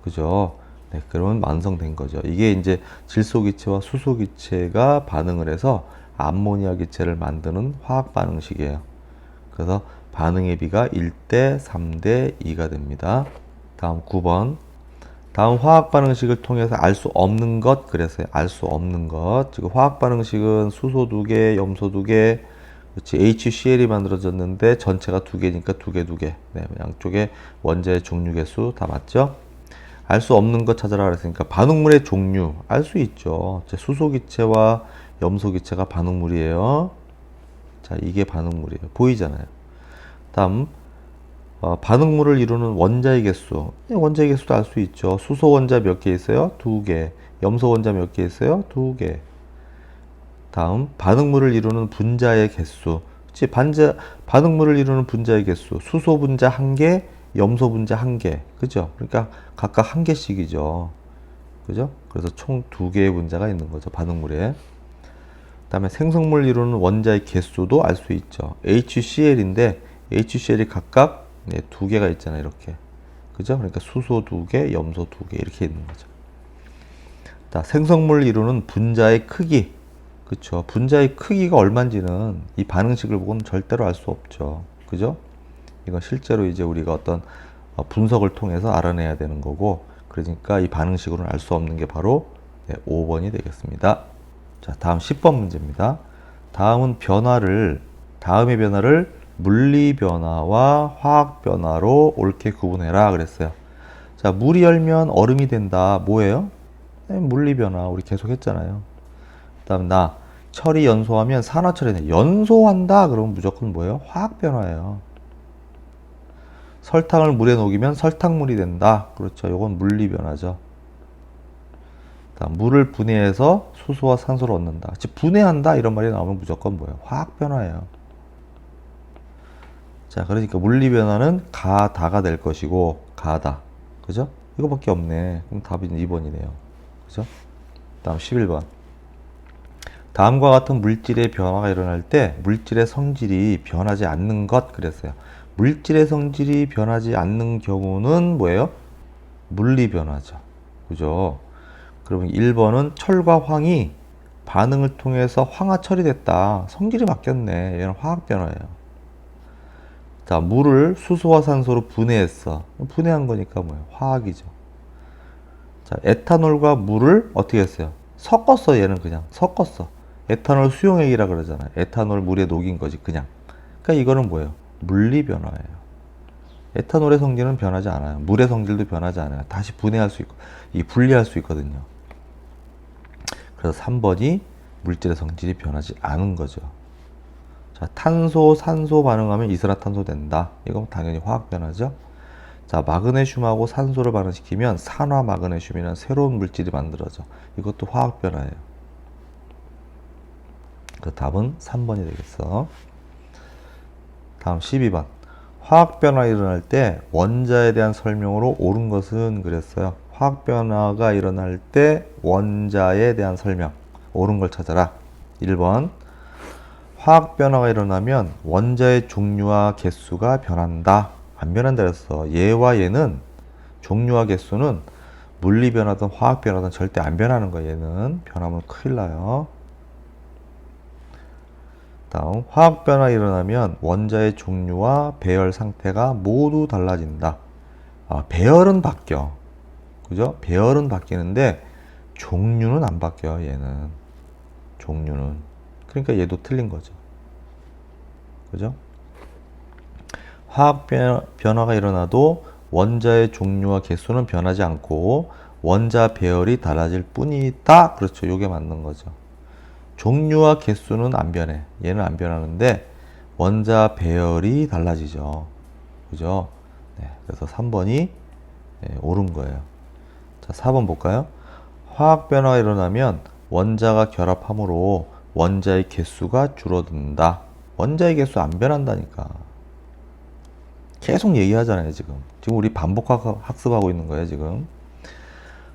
그죠? 네, 그러면 완성된 거죠. 이게 이제 질소 기체와 수소 기체가 반응을 해서 암모니아 기체를 만드는 화학 반응식이에요. 그래서 반응의 비가 1대 3대 2가 됩니다. 다음 9번. 다음 화학 반응식을 통해서 알 수 없는 것 그랬어요. 알 수 없는 것. 지금 화학 반응식은 수소 2개, 염소 2개, 그렇지, HCl이 만들어졌는데 전체가 2개니까 2개, 2개. 네, 양쪽에 원자의 종류 개수 다 맞죠? 알 수 없는 것 찾아라 그랬으니까 반응물의 종류 알 수 있죠. 수소 기체와 염소 기체가 반응물이에요. 자, 이게 반응물이에요. 보이잖아요. 다음 반응물을 이루는 원자의 개수. 원자의 개수도 알 수 있죠. 수소 원자 몇 개 있어요? 2개. 염소 원자 몇 개 있어요? 2개. 다음 반응물을 이루는 분자의 개수. 그치? 반응물을 이루는 분자의 개수. 수소 분자 1개, 염소 분자 1개. 그죠? 그러니까 각각 1개씩이죠. 그죠? 그래서 총 2개의 분자가 있는 거죠. 반응물에. 그다음에 생성물 이루는 원자의 개수도 알 수 있죠. HCl인데 HCl이 각각 2개가 있잖아요. 이렇게. 그죠? 그러니까 수소 2개, 염소 2개 이렇게 있는 거죠. 자, 생성물 이루는 분자의 크기. 그렇죠. 분자의 크기가 얼마인지는 이 반응식을 보고는 절대로 알 수 없죠. 그죠? 이건 실제로 이제 우리가 어떤 분석을 통해서 알아내야 되는 거고, 그러니까 이 반응식으로는 알 수 없는 게 바로 5번이 되겠습니다. 자, 다음 10번 문제입니다. 다음의 변화를 물리 변화와 화학 변화로 옳게 구분해라 그랬어요. 자, 물이 열면 얼음이 된다. 뭐예요? 물리 변화. 우리 계속 했잖아요. 그다음 철이 연소하면 산화철이 연소한다. 그러면 무조건 뭐예요? 화학 변화예요. 설탕을 물에 녹이면 설탕물이 된다. 그렇죠. 이건 물리 변화죠. 물을 분해해서 수소와 산소를 얻는다. 즉 분해한다 이런 말이 나오면 무조건 뭐예요? 화학 변화예요. 자, 그러니까 물리 변화는 가다가 될 것이고 가다. 그죠? 이거밖에 없네. 그럼 답이 2번이네요. 그죠? 다음 11번. 다음과 같은 물질의 변화가 일어날 때 물질의 성질이 변하지 않는 것 그랬어요. 물질의 성질이 변하지 않는 경우는 뭐예요? 물리 변화죠. 그죠? 그러면 1번은 철과 황이 반응을 통해서 황화 처리됐다. 성질이 바뀌었네. 얘는 화학 변화예요. 자, 물을 수소와 산소로 분해했어. 분해한 거니까 뭐예요? 화학이죠. 자, 에탄올과 물을 어떻게 했어요? 섞었어. 얘는 그냥 섞었어. 에탄올 수용액이라 그러잖아요. 에탄올 물에 녹인 거지 그냥. 그러니까 이거는 뭐예요? 물리 변화예요. 에탄올의 성질은 변하지 않아요. 물의 성질도 변하지 않아요. 다시 분해할 수 있고, 분리할 수 있거든요. 그래서 3번이 물질의 성질이 변하지 않은 거죠. 자, 탄소, 산소 반응하면 이산화탄소 된다. 이건 당연히 화학 변화죠. 자, 마그네슘하고 산소를 반응시키면 산화 마그네슘이라는 새로운 물질이 만들어져. 이것도 화학 변화예요. 그 답은 3번이 되겠어. 다음 12번. 화학 변화 일어날 때 원자에 대한 설명으로 옳은 것은 그랬어요. 화학 변화가 일어날 때 원자에 대한 설명, 옳은 걸 찾아라. 1번. 화학 변화가 일어나면 원자의 종류와 개수가 변한다. 안 변한다 그랬어. 얘와 얘는 종류와 개수는 물리 변화든 화학 변화든 절대 안 변하는 거야. 얘는 변하면 큰일 나요. 다음, 화학 변화 일어나면 원자의 종류와 배열 상태가 모두 달라진다. 배열은 바뀌어. 그죠? 배열은 바뀌는데 종류는 안 바뀌어요. 얘는 종류는. 그러니까 얘도 틀린 거죠. 그죠? 화학 변화가 일어나도 원자의 종류와 개수는 변하지 않고 원자 배열이 달라질 뿐이다. 그렇죠. 요게 맞는 거죠. 종류와 개수는 안 변해. 얘는 안 변하는데 원자 배열이 달라지죠. 그죠? 네, 그래서 3번이 옳은 거예요. 자, 4번 볼까요? 화학 변화가 일어나면 원자가 결합함으로 원자의 개수가 줄어든다. 원자의 개수 안 변한다니까. 계속 얘기하잖아요, 지금. 지금 우리 반복 학습하고 있는 거예요, 지금.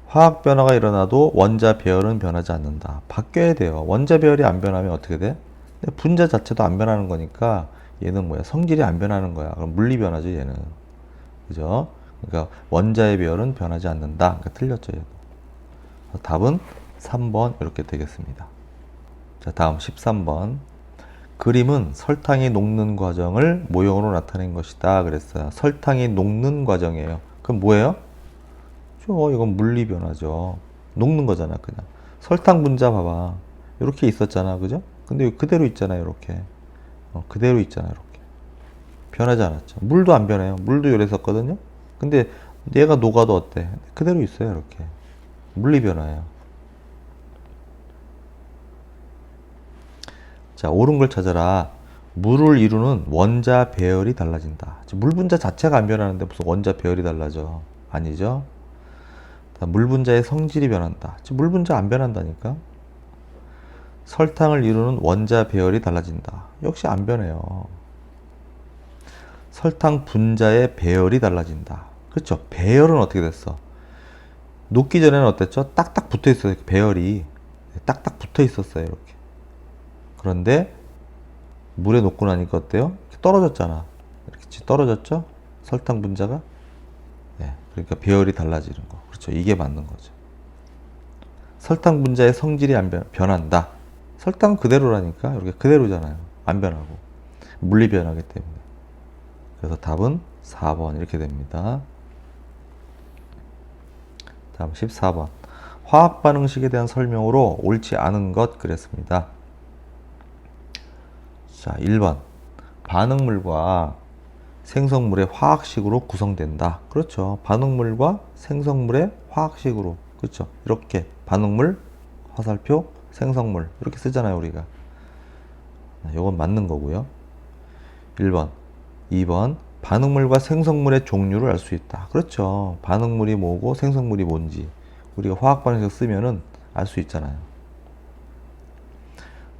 화학 변화가 일어나도 원자 배열은 변하지 않는다. 바뀌어야 돼요. 원자 배열이 안 변하면 어떻게 돼? 분자 자체도 안 변하는 거니까 얘는 뭐야? 성질이 안 변하는 거야. 그럼 물리 변화죠, 얘는. 그죠? 그러니까 원자의 배열은 변하지 않는다. 그러니까 틀렸죠, 얘도. 답은 3번 이렇게 되겠습니다. 자, 다음 13번. 그림은 설탕이 녹는 과정을 모형으로 나타낸 것이다. 그랬어요. 설탕이 녹는 과정이에요. 그럼 뭐예요? 이건 물리 변화죠. 녹는 거잖아, 그냥. 설탕 분자 봐봐. 이렇게 있었잖아, 그죠? 근데 그대로 있잖아요, 이렇게. 그대로 있잖아, 이렇게. 변하지 않았죠. 물도 안 변해요. 물도 이랬었거든요. 근데 얘가 녹아도 어때? 그대로 있어요, 이렇게. 물리 변화예요. 자, 옳은 걸 찾아라. 물을 이루는 원자 배열이 달라진다. 물 분자 자체가 안 변하는데 무슨 원자 배열이 달라져? 아니죠? 물 분자의 성질이 변한다. 물 분자 안 변한다니까? 설탕을 이루는 원자 배열이 달라진다. 역시 안 변해요. 설탕 분자의 배열이 달라진다. 그렇죠? 배열은 어떻게 됐어? 녹기 전에는 어땠죠? 딱딱 붙어 있어요. 배열이 딱딱 붙어 있었어요. 이렇게. 그런데 물에 녹고 나니까 어때요? 떨어졌잖아. 이렇게 떨어졌죠? 설탕 분자가. 네, 그러니까 배열이 달라지는 거. 그렇죠? 이게 맞는 거죠. 설탕 분자의 성질이 안 변한다. 설탕은 그대로라니까. 이렇게 그대로잖아요. 안 변하고. 물리 변하기 때문에. 그래서 답은 4번 이렇게 됩니다. 다음 14번. 화학 반응식에 대한 설명으로 옳지 않은 것 그랬습니다. 자, 1번. 반응물과 생성물의 화학식으로 구성된다. 그렇죠. 반응물과 생성물의 화학식으로. 그렇죠. 이렇게 반응물, 화살표, 생성물 이렇게 쓰잖아요, 우리가. 이건 맞는 거고요. 1번. 2번. 반응물과 생성물의 종류를 알 수 있다. 그렇죠. 반응물이 뭐고 생성물이 뭔지 우리가 화학 반응식 쓰면은 알 수 있잖아요.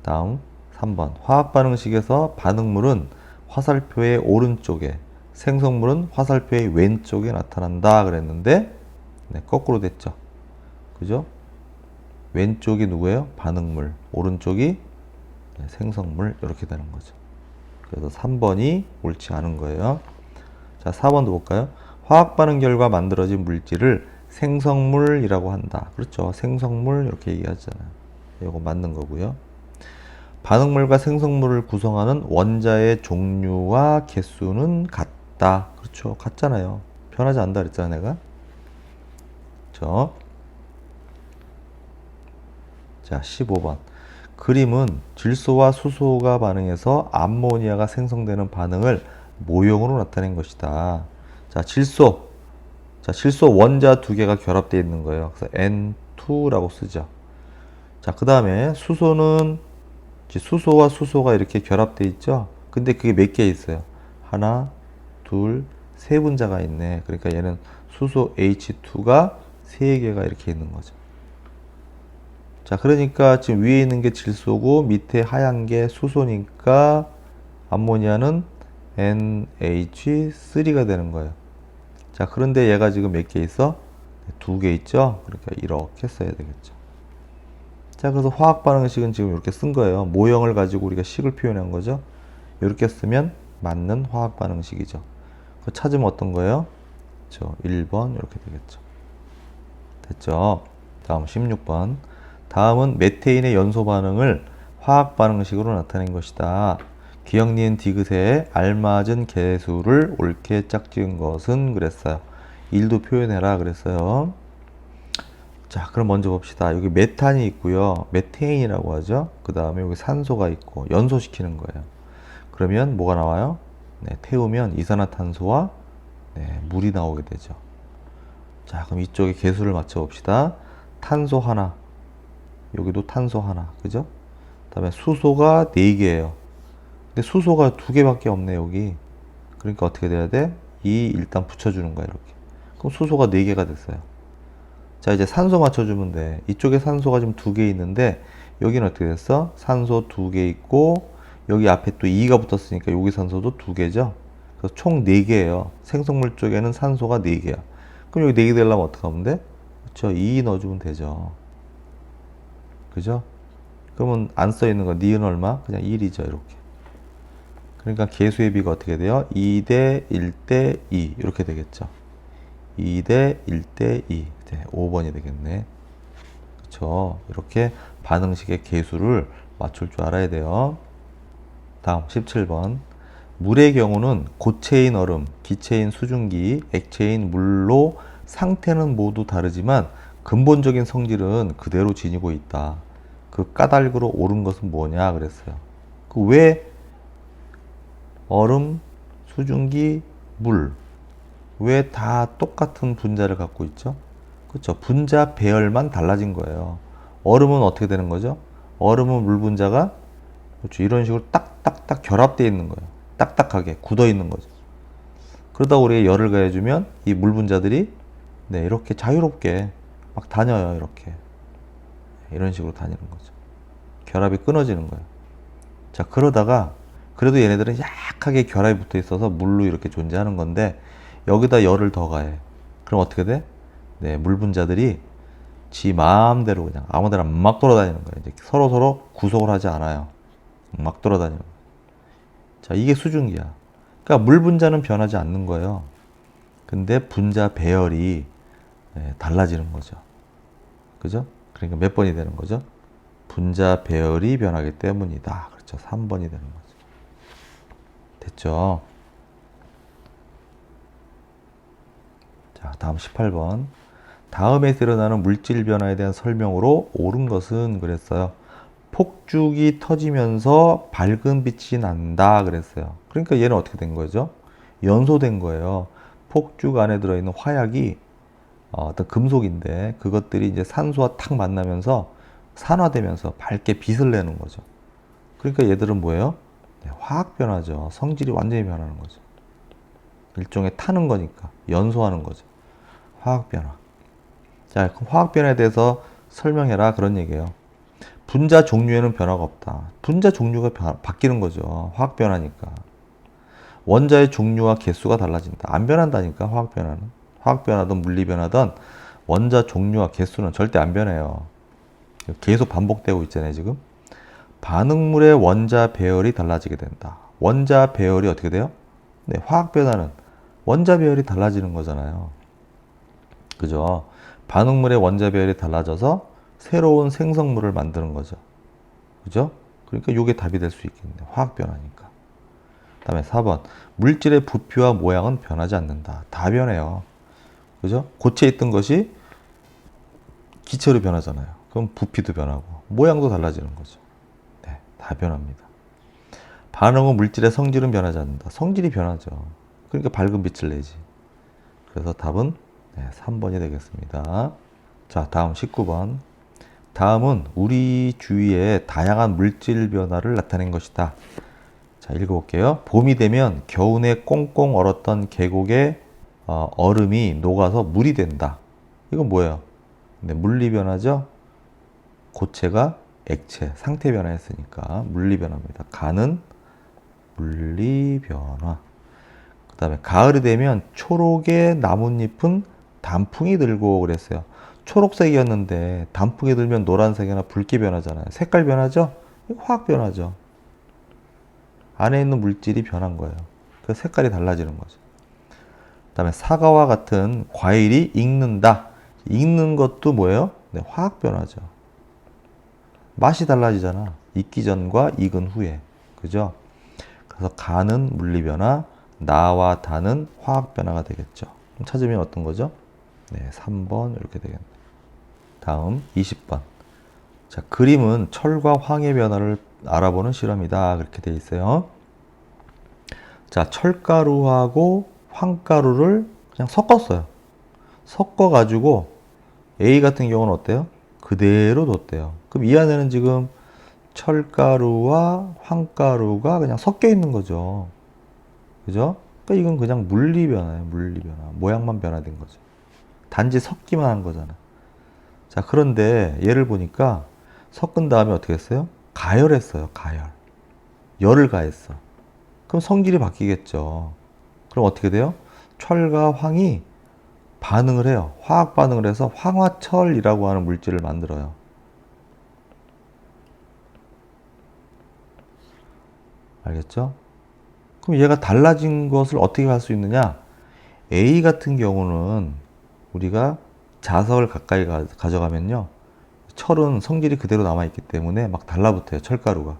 다음 3번. 화학 반응식에서 반응물은 화살표의 오른쪽에, 생성물은 화살표의 왼쪽에 나타난다 그랬는데 네, 거꾸로 됐죠. 그죠? 왼쪽이 누구예요? 반응물. 오른쪽이 생성물. 이렇게 되는 거죠. 그래서 3번이 옳지 않은 거예요. 자, 4번도 볼까요? 화학 반응 결과 만들어진 물질을 생성물이라고 한다. 그렇죠. 생성물 이렇게 얘기하잖아요. 이거 맞는 거고요. 반응물과 생성물을 구성하는 원자의 종류와 개수는 같다. 그렇죠. 같잖아요. 변하지 않는다 그랬잖아, 내가. 그렇죠. 자, 15번. 그림은 질소와 수소가 반응해서 암모니아가 생성되는 반응을 모형으로 나타낸 것이다. 자, 질소. 자, 질소 원자 두 개가 결합되어 있는 거예요. 그래서 N2라고 쓰죠. 자, 그 다음에 수소는 수소와 수소가 이렇게 결합되어 있죠. 근데 그게 몇 개 있어요? 하나, 둘, 세 분자가 있네. 그러니까 얘는 수소 H2가 세 개가 이렇게 있는 거죠. 자, 그러니까 지금 위에 있는 게 질소고 밑에 하얀 게 수소니까 암모니아는 NH3가 되는 거예요. 자, 그런데 얘가 지금 몇 개 있어? 두 개 있죠? 그러니까 이렇게 써야 되겠죠. 자, 그래서 화학 반응식은 지금 이렇게 쓴 거예요. 모형을 가지고 우리가 식을 표현한 거죠. 이렇게 쓰면 맞는 화학 반응식이죠. 그 찾으면 어떤 거예요? 그렇죠. 1번 이렇게 되겠죠. 됐죠? 다음 16번. 다음은 메테인의 연소 반응을 화학 반응식으로 나타낸 것이다. 기억, 니은, 디귿에 알맞은 개수를 옳게 짝지은 것은 그랬어요. 1도 표현해라 그랬어요. 자, 그럼 먼저 봅시다. 여기 메탄이 있고요. 메테인이라고 하죠. 그 다음에 여기 산소가 있고 연소시키는 거예요. 그러면 뭐가 나와요? 네, 태우면 이산화탄소와 네, 물이 나오게 되죠. 자, 그럼 이쪽에 개수를 맞춰 봅시다. 탄소 하나, 여기도 탄소 하나, 그죠? 그다음에 수소가 4개예요. 근데 수소가 2개밖에 없네, 여기. 그러니까 어떻게 돼야 돼? 2 일단 붙여주는 거야, 이렇게. 그럼 수소가 4개가 됐어요. 자, 이제 산소 맞춰주면 돼. 이쪽에 산소가 지금 2개 있는데, 여기는 어떻게 됐어? 산소 2개 있고, 여기 앞에 또 2가 붙었으니까 여기 산소도 2개죠? 그래서 총 4개예요. 생성물 쪽에는 산소가 4개야. 그럼 여기 4개 되려면 어떻게 하면 돼? 그쵸? 2 넣어주면 되죠. 그죠? 그러면 안 써있는 거, 니은 얼마? 그냥 1이죠, 이렇게. 그러니까 개수의 비가 어떻게 돼요? 2대 1대 2 이렇게 되겠죠. 2대 1대 2. 네, 5번이 되겠네. 그렇죠. 이렇게 반응식의 개수를 맞출 줄 알아야 돼요. 다음 17번. 물의 경우는 고체인 얼음, 기체인 수증기, 액체인 물로 상태는 모두 다르지만 근본적인 성질은 그대로 지니고 있다. 그 까닭으로 옳은 것은 뭐냐 그랬어요. 그 왜 얼음, 수증기, 물 왜 다 똑같은 분자를 갖고 있죠? 그렇죠. 분자 배열만 달라진 거예요. 얼음은 어떻게 되는 거죠? 얼음은 물 분자가 그렇죠. 이런 식으로 딱딱딱 결합되어 있는 거예요. 딱딱하게 굳어 있는 거죠. 그러다 우리가 열을 가해주면 이 물 분자들이 네, 이렇게 자유롭게 막 다녀요. 이렇게 이런 식으로 다니는 거죠. 결합이 끊어지는 거예요. 자, 그러다가 그래도 얘네들은 약하게 결합이 붙어 있어서 물로 이렇게 존재하는 건데 여기다 열을 더 가해. 그럼 어떻게 돼? 네, 물 분자들이 지 마음대로 그냥 아무데나 막 돌아다니는 거예요. 이제 서로 구속을 하지 않아요. 막 돌아다니는 거예요. 자, 이게 수증기야. 그러니까 물 분자는 변하지 않는 거예요. 근데 분자 배열이 네, 달라지는 거죠. 그죠? 그러니까 몇 번이 되는 거죠? 분자 배열이 변하기 때문이다. 그렇죠. 3번이 되는 거죠. 됐죠? 자, 다음 18번. 다음에서 일어나는 물질 변화에 대한 설명으로 옳은 것은 그랬어요. 폭죽이 터지면서 밝은 빛이 난다 그랬어요. 그러니까 얘는 어떻게 된 거죠? 연소된 거예요. 폭죽 안에 들어있는 화약이 어떤 금속인데 그것들이 이제 산소와 탁 만나면서 산화되면서 밝게 빛을 내는 거죠. 그러니까 얘들은 뭐예요? 네, 화학 변화죠. 성질이 완전히 변하는 거죠. 일종의 타는 거니까 연소하는 거죠. 화학 변화. 자, 그럼 화학 변화에 대해서 설명해라 그런 얘기예요. 분자 종류에는 변화가 없다. 분자 종류가 바뀌는 거죠. 화학 변화니까. 원자의 종류와 개수가 달라진다. 안 변한다니까 화학 변화는. 화학 변화든 물리 변화든 원자 종류와 개수는 절대 안 변해요. 계속 반복되고 있잖아요 지금. 반응물의 원자 배열이 달라지게 된다. 원자 배열이 어떻게 돼요? 네, 화학 변화는 원자 배열이 달라지는 거잖아요. 그죠? 반응물의 원자 배열이 달라져서 새로운 생성물을 만드는 거죠. 그죠? 그러니까 이게 답이 될 수 있겠네요. 화학 변화니까. 그 다음에 4번. 물질의 부피와 모양은 변하지 않는다. 다 변해요. 그죠? 고체 있던 것이 기체로 변하잖아요. 그럼 부피도 변하고 모양도 달라지는 거죠. 네, 다 변합니다. 반응은 물질의 성질은 변하지 않는다. 성질이 변하죠. 그러니까 밝은 빛을 내지. 그래서 답은 네, 3번이 되겠습니다. 자, 다음 19번. 다음은 우리 주위에 다양한 물질 변화를 나타낸 것이다. 자, 읽어볼게요. 봄이 되면 겨우내 꽁꽁 얼었던 계곡의 얼음이 녹아서 물이 된다. 이건 뭐예요? 네, 물리 변화죠? 고체가 액체, 상태 변화했으니까 물리 변화입니다. 가는 물리 변화. 그 다음에 가을이 되면 초록의 나뭇잎은 단풍이 들고 그랬어요. 초록색이었는데 단풍이 들면 노란색이나 붉게 변하잖아요. 색깔 변하죠? 화학 변화죠. 안에 있는 물질이 변한 거예요. 그 색깔이 달라지는 거죠. 그 다음에 사과와 같은 과일이 익는다. 익는 것도 뭐예요? 네, 화학 변화죠. 맛이 달라지잖아. 익기 전과 익은 후에. 그죠? 그래서 가는 물리 변화, 나와 다는 화학 변화가 되겠죠. 찾으면 어떤 거죠? 네, 3번 이렇게 되겠네. 다음 20번. 자, 그림은 철과 황의 변화를 알아보는 실험이다. 그렇게 돼 있어요. 자, 철가루하고 황가루를 그냥 섞었어요. 섞어가지고 A 같은 경우는 어때요? 그대로 뒀대요. 그럼 이 안에는 지금 철가루와 황가루가 그냥 섞여 있는 거죠. 그죠? 그러니까 이건 그냥 물리변화예요. 물리변화. 모양만 변화된 거죠. 단지 섞기만 한 거잖아. 자, 그런데 얘를 보니까 섞은 다음에 어떻게 했어요? 가열했어요. 가열. 열을 가했어. 그럼 성질이 바뀌겠죠. 그럼 어떻게 돼요? 철과 황이 반응을 해요. 화학 반응을 해서 황화철이라고 하는 물질을 만들어요. 알겠죠? 그럼 얘가 달라진 것을 어떻게 할 수 있느냐? A 같은 경우는 우리가 자석을 가까이 가져가면요. 철은 성질이 그대로 남아있기 때문에 막 달라붙어요. 철가루가.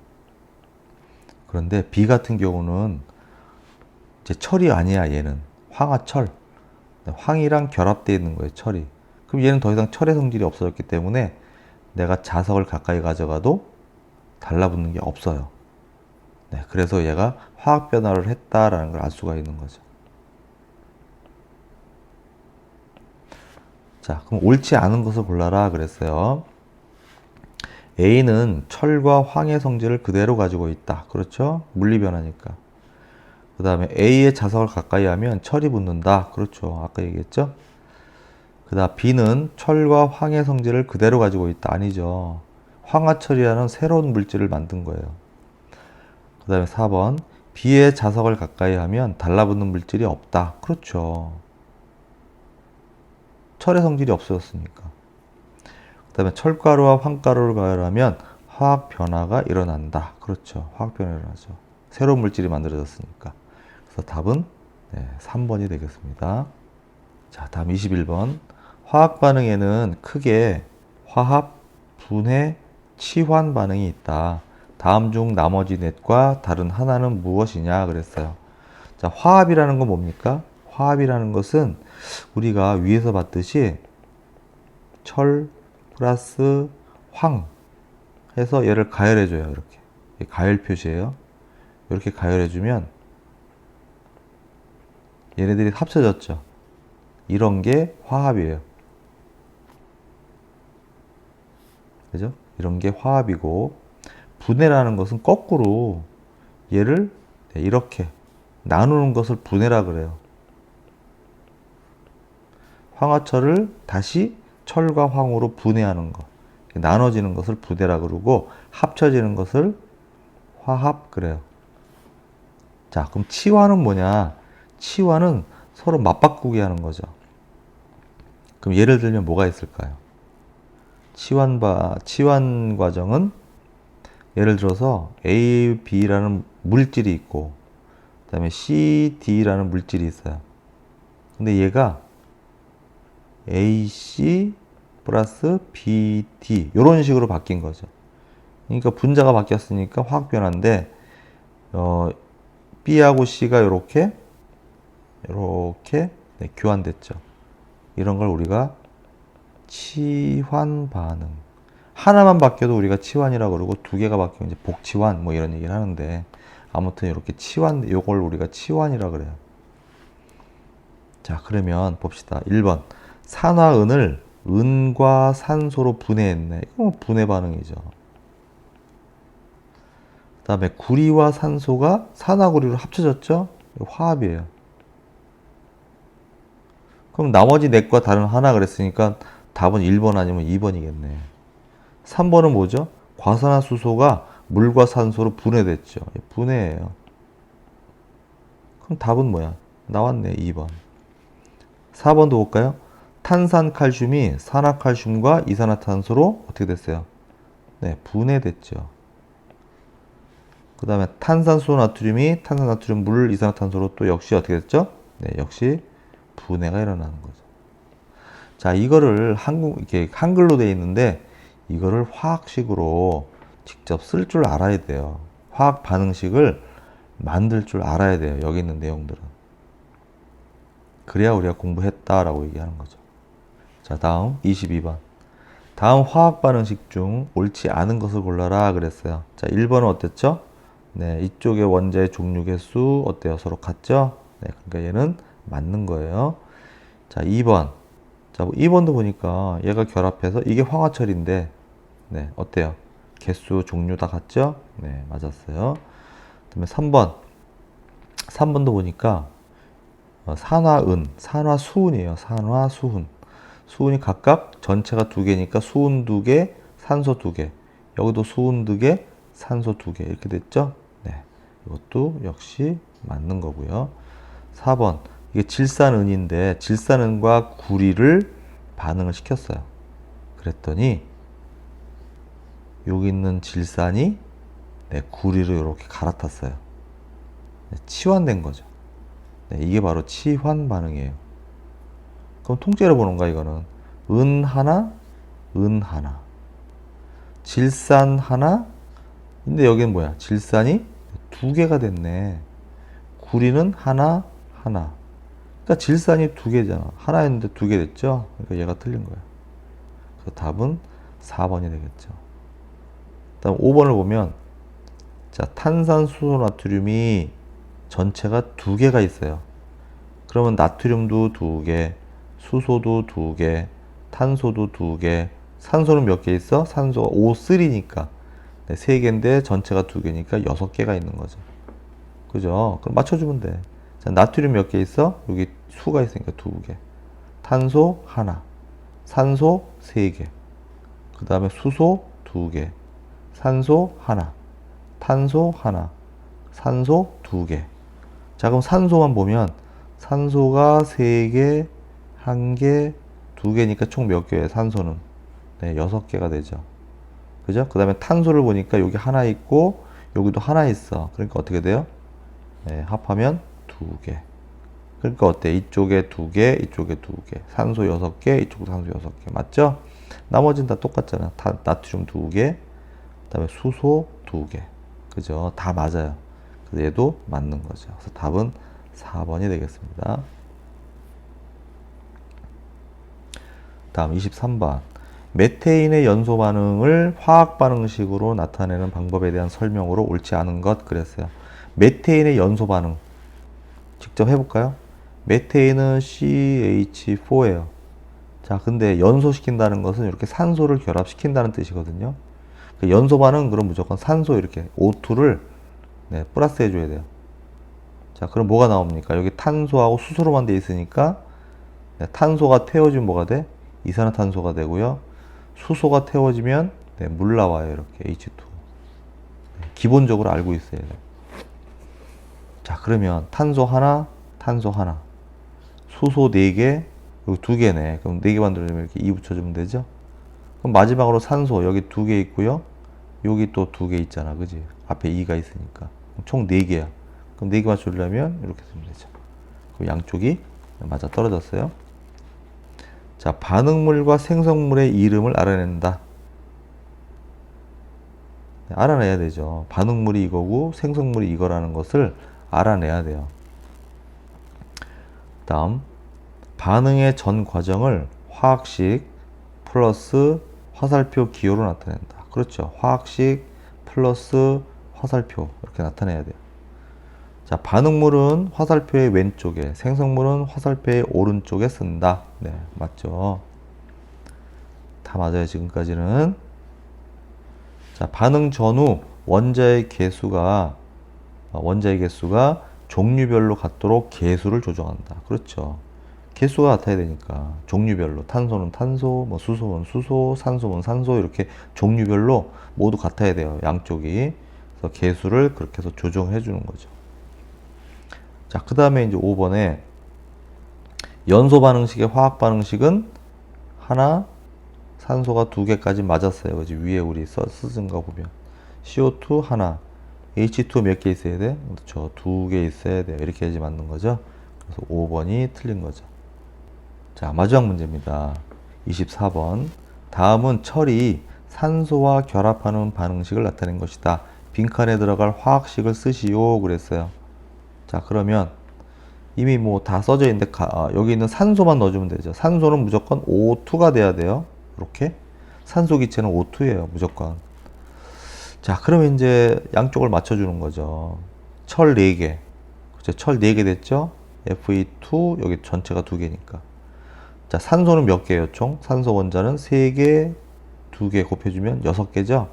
그런데 B 같은 경우는 이제 철이 아니야. 얘는 황화철. 황이랑 결합되어 있는 거예요. 철이. 그럼 얘는 더 이상 철의 성질이 없어졌기 때문에 내가 자석을 가까이 가져가도 달라붙는 게 없어요. 네, 그래서 얘가 화학 변화를 했다라는 걸 알 수가 있는 거죠. 자, 그럼 옳지 않은 것을 골라라 그랬어요. A는 철과 황의 성질을 그대로 가지고 있다. 그렇죠? 물리 변화니까. 그 다음에 A의 자석을 가까이 하면 철이 붙는다. 그렇죠. 아까 얘기했죠? 그 다음 B는 철과 황의 성질을 그대로 가지고 있다. 아니죠. 황화철이라는 새로운 물질을 만든 거예요. 그 다음에 4번 B의 자석을 가까이 하면 달라붙는 물질이 없다. 그렇죠. 철의 성질이 없어졌으니까. 그 다음에 철가루와 황가루를 가열하면 화학 변화가 일어난다. 그렇죠. 화학 변화가 일어나죠. 새로운 물질이 만들어졌으니까. 그래서 답은 3번이 되겠습니다. 자, 다음 21번. 화학 반응에는 크게 화합, 분해, 치환 반응이 있다. 다음 중 나머지 넷과 다른 하나는 무엇이냐 그랬어요. 자, 화합이라는 건 뭡니까? 화합이라는 것은 우리가 위에서 봤듯이 철 플러스 황 해서 얘를 가열해줘요. 이렇게. 가열 표시예요. 이렇게 가열해주면 얘네들이 합쳐졌죠. 이런 게 화합이에요. 그죠? 이런 게 화합이고, 분해라는 것은 거꾸로 얘를 이렇게 나누는 것을 분해라 그래요. 황화철을 다시 철과 황으로 분해하는 것. 나눠지는 것을 분해라 그러고, 합쳐지는 것을 화합 그래요. 자, 그럼 치환은 뭐냐? 치환은 서로 맞바꾸게 하는 거죠. 그럼 예를 들면 뭐가 있을까요? 치환 과정은 예를 들어서 A, B라는 물질이 있고, 그 다음에 C, D라는 물질이 있어요. 근데 얘가 AC 플러스 BD 이런 식으로 바뀐 거죠. 그러니까 분자가 바뀌었으니까 화학 변화인데 B하고 C가 이렇게 교환됐죠. 이런 걸 우리가 치환 반응. 하나만 바뀌어도 우리가 치환이라고 그러고 두 개가 바뀌면 이제 복치환 뭐 이런 얘기를 하는데 아무튼 이렇게 치환 요걸 우리가 치환이라 그래요. 자, 그러면 봅시다. 1번. 산화은을 은과 산소로 분해했네. 이거 뭐 분해 반응이죠. 그 다음에 구리와 산소가 산화구리로 합쳐졌죠? 이거 화합이에요. 그럼 나머지 넷과 다른 하나 그랬으니까 답은 1번 아니면 2번이겠네. 3번은 뭐죠? 과산화수소가 물과 산소로 분해됐죠. 분해예요. 그럼 답은 뭐야? 나왔네. 2번. 4번도 볼까요? 탄산칼슘이 산화칼슘과 이산화탄소로 어떻게 됐어요? 네, 분해됐죠. 그 다음에 탄산수 탄산나트륨이 탄산나트륨 물 이산화탄소로 또 역시 어떻게 됐죠? 네, 역시 분해가 일어나는 거죠. 자, 이거를 이렇게 한글로 되어 있는데 이거를 화학식으로 직접 쓸 줄 알아야 돼요. 화학 반응식을 만들 줄 알아야 돼요. 여기 있는 내용들은. 그래야 우리가 공부했다라고 얘기하는 거죠. 자, 다음 22번. 다음 화학 반응식 중 옳지 않은 것을 골라라 그랬어요. 자, 1번은 어땠죠? 네, 이쪽의 원자의 종류 개수 어때요? 서로 같죠? 네, 그러니까 얘는 맞는 거예요. 자, 2번. 자, 2번도 보니까 얘가 결합해서 이게 황화철인데, 네, 어때요? 개수, 종류 다 같죠? 네, 맞았어요. 그다음에 3번. 3번도 보니까 산화은, 산화수은이에요. 산화수은. 수은이 각각 전체가 두 개니까 수은 두 개, 산소 두 개. 여기도 수은 두 개, 산소 두 개. 이렇게 됐죠? 네. 이것도 역시 맞는 거고요. 4번. 이게 질산은인데 질산은과 구리를 반응을 시켰어요. 그랬더니 여기 있는 질산이 네, 구리를 이렇게 갈아탔어요. 네, 치환된 거죠. 네, 이게 바로 치환 반응이에요. 그럼 통째로 보는 거야, 이거는. 은 하나, 은 하나. 질산 하나. 근데 여기는 뭐야? 질산이 두 개가 됐네. 구리는 하나, 하나. 그러니까 질산이 두 개잖아. 하나였는데 두 개 됐죠? 그러니까 얘가 틀린 거야. 그래서 답은 4번이 되겠죠. 다음 5번을 보면, 자, 탄산수소 나트륨이 전체가 두 개가 있어요. 그러면 나트륨도 두 개, 수소도 두 개, 탄소도 두 개, 산소는 몇 개 있어? 산소가 O3니까 네, 세 개인데 전체가 두 개니까 여섯 개가 있는 거죠. 그죠? 그럼 맞춰주면 돼. 자, 나트륨 몇 개 있어? 여기 수가 있으니까 두 개. 탄소 하나, 산소 세 개. 그 다음에 수소 두 개, 산소 하나, 탄소 하나, 산소 두 개. 자, 그럼 산소만 보면 산소가 3개, 1개, 2개니까 총 몇 개예요? 산소는? 네, 6개가 되죠. 그죠? 그 다음에 탄소를 보니까 여기 하나 있고 여기도 하나 있어. 그러니까 어떻게 돼요? 네, 합하면 2개. 그러니까 어때? 이쪽에 2개, 이쪽에 2개. 산소 6개, 이쪽도 산소 6개. 맞죠? 나머지는 다 똑같잖아. 나트륨 2개, 그 다음에 수소 2개. 그죠? 다 맞아요. 그래서 얘도 맞는 거죠. 그래서 답은 4번이 되겠습니다. 다음 23번. 메테인의 연소 반응을 화학 반응식으로 나타내는 방법에 대한 설명으로 옳지 않은 것 그랬어요. 메테인의 연소 반응 직접 해볼까요? 메테인은 CH4예요. 자, 근데 연소시킨다는 것은 이렇게 산소를 결합시킨다는 뜻이거든요. 그 연소 반응 그럼 무조건 산소 이렇게 O2를 네, 플러스 해줘야 돼요. 자, 그럼 뭐가 나옵니까? 여기 탄소하고 수소로만 돼 있으니까 네, 탄소가 태워지면 뭐가 돼? 이산화탄소가 되고요. 수소가 태워지면 네, 물 나와요. 이렇게 H2. 네, 기본적으로 알고 있어야 돼요. 자, 그러면 탄소 하나, 탄소 하나. 수소 4개, 여기 2개네. 그럼 4개 만들어주면 이렇게 2 붙여주면 되죠? 그럼 마지막으로 산소 여기 2개 있고요. 여기 또 2개 있잖아. 그지? 앞에 2가 있으니까. 총 4개야. 그럼 4개 맞추려면 이렇게 쓰면 되죠. 그럼 양쪽이 맞아 떨어졌어요. 자, 반응물과 생성물의 이름을 알아낸다. 네, 알아내야 되죠. 반응물이 이거고 생성물이 이거라는 것을 알아내야 돼요. 다음, 반응의 전 과정을 화학식 플러스 화살표 기호로 나타낸다. 그렇죠. 화학식 플러스 화살표 이렇게 나타내야 돼요. 자, 반응물은 화살표의 왼쪽에, 생성물은 화살표의 오른쪽에 쓴다. 네, 맞죠. 다 맞아요, 지금까지는. 자, 반응 전후 원자의 개수가 종류별로 같도록 개수를 조정한다. 그렇죠. 개수가 같아야 되니까 종류별로 탄소는 탄소, 뭐 수소는 수소, 산소는 산소 이렇게 종류별로 모두 같아야 돼요. 양쪽이. 그래서 개수를 그렇게 해서 조정해 주는 거죠. 자, 그 다음에 이제 5번에 연소 반응식의 화학 반응식은 하나, 산소가 2개까지 맞았어요. 그지? 위에 우리 쓰는 거 보면 CO2 하나, H2 몇 개 있어야 돼? 그렇죠. 2개 있어야 돼. 이렇게 해야지 맞는 거죠. 그래서 5번이 틀린 거죠. 자, 마지막 문제입니다. 24번. 다음은 철이 산소와 결합하는 반응식을 나타낸 것이다. 빈칸에 들어갈 화학식을 쓰시오. 그랬어요. 자, 그러면 이미 뭐 다 써져 있는데 여기 있는 산소만 넣어주면 되죠. 산소는 무조건 O2가 돼야 돼요. 이렇게 산소 기체는 O2예요. 무조건. 자, 그러면 이제 양쪽을 맞춰주는 거죠. 철 4개. 그죠? 철 4개 됐죠? Fe2, 여기 전체가 2개니까. 자, 산소는 몇 개예요, 총? 산소 원자는 3개, 2개 곱해주면 6개죠?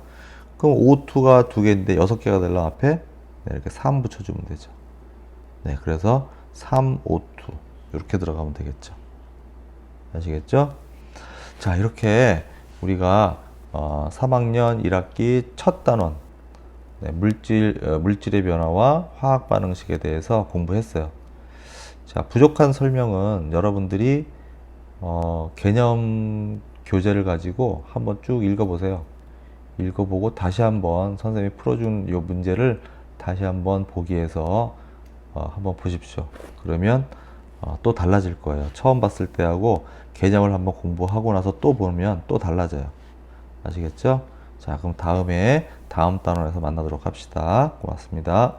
그럼 O2가 2개인데 6개가 되려면 앞에 네, 이렇게 3 붙여주면 되죠. 네, 그래서 3O2 이렇게 들어가면 되겠죠. 아시겠죠? 자, 이렇게 우리가 3학년 1학기 첫 단원 네, 물질의 변화와 화학 반응식에 대해서 공부했어요. 자, 부족한 설명은 여러분들이 개념 교재를 가지고 한번 쭉 읽어보세요. 읽어보고 다시 한번 선생님이 풀어준 이 문제를 다시 한번 보기 위해서 한번 보십시오. 그러면 또 달라질 거예요. 처음 봤을 때하고 개념을 한번 공부하고 나서 또 보면 또 달라져요. 아시겠죠? 자, 그럼 다음 단원에서 만나도록 합시다. 고맙습니다.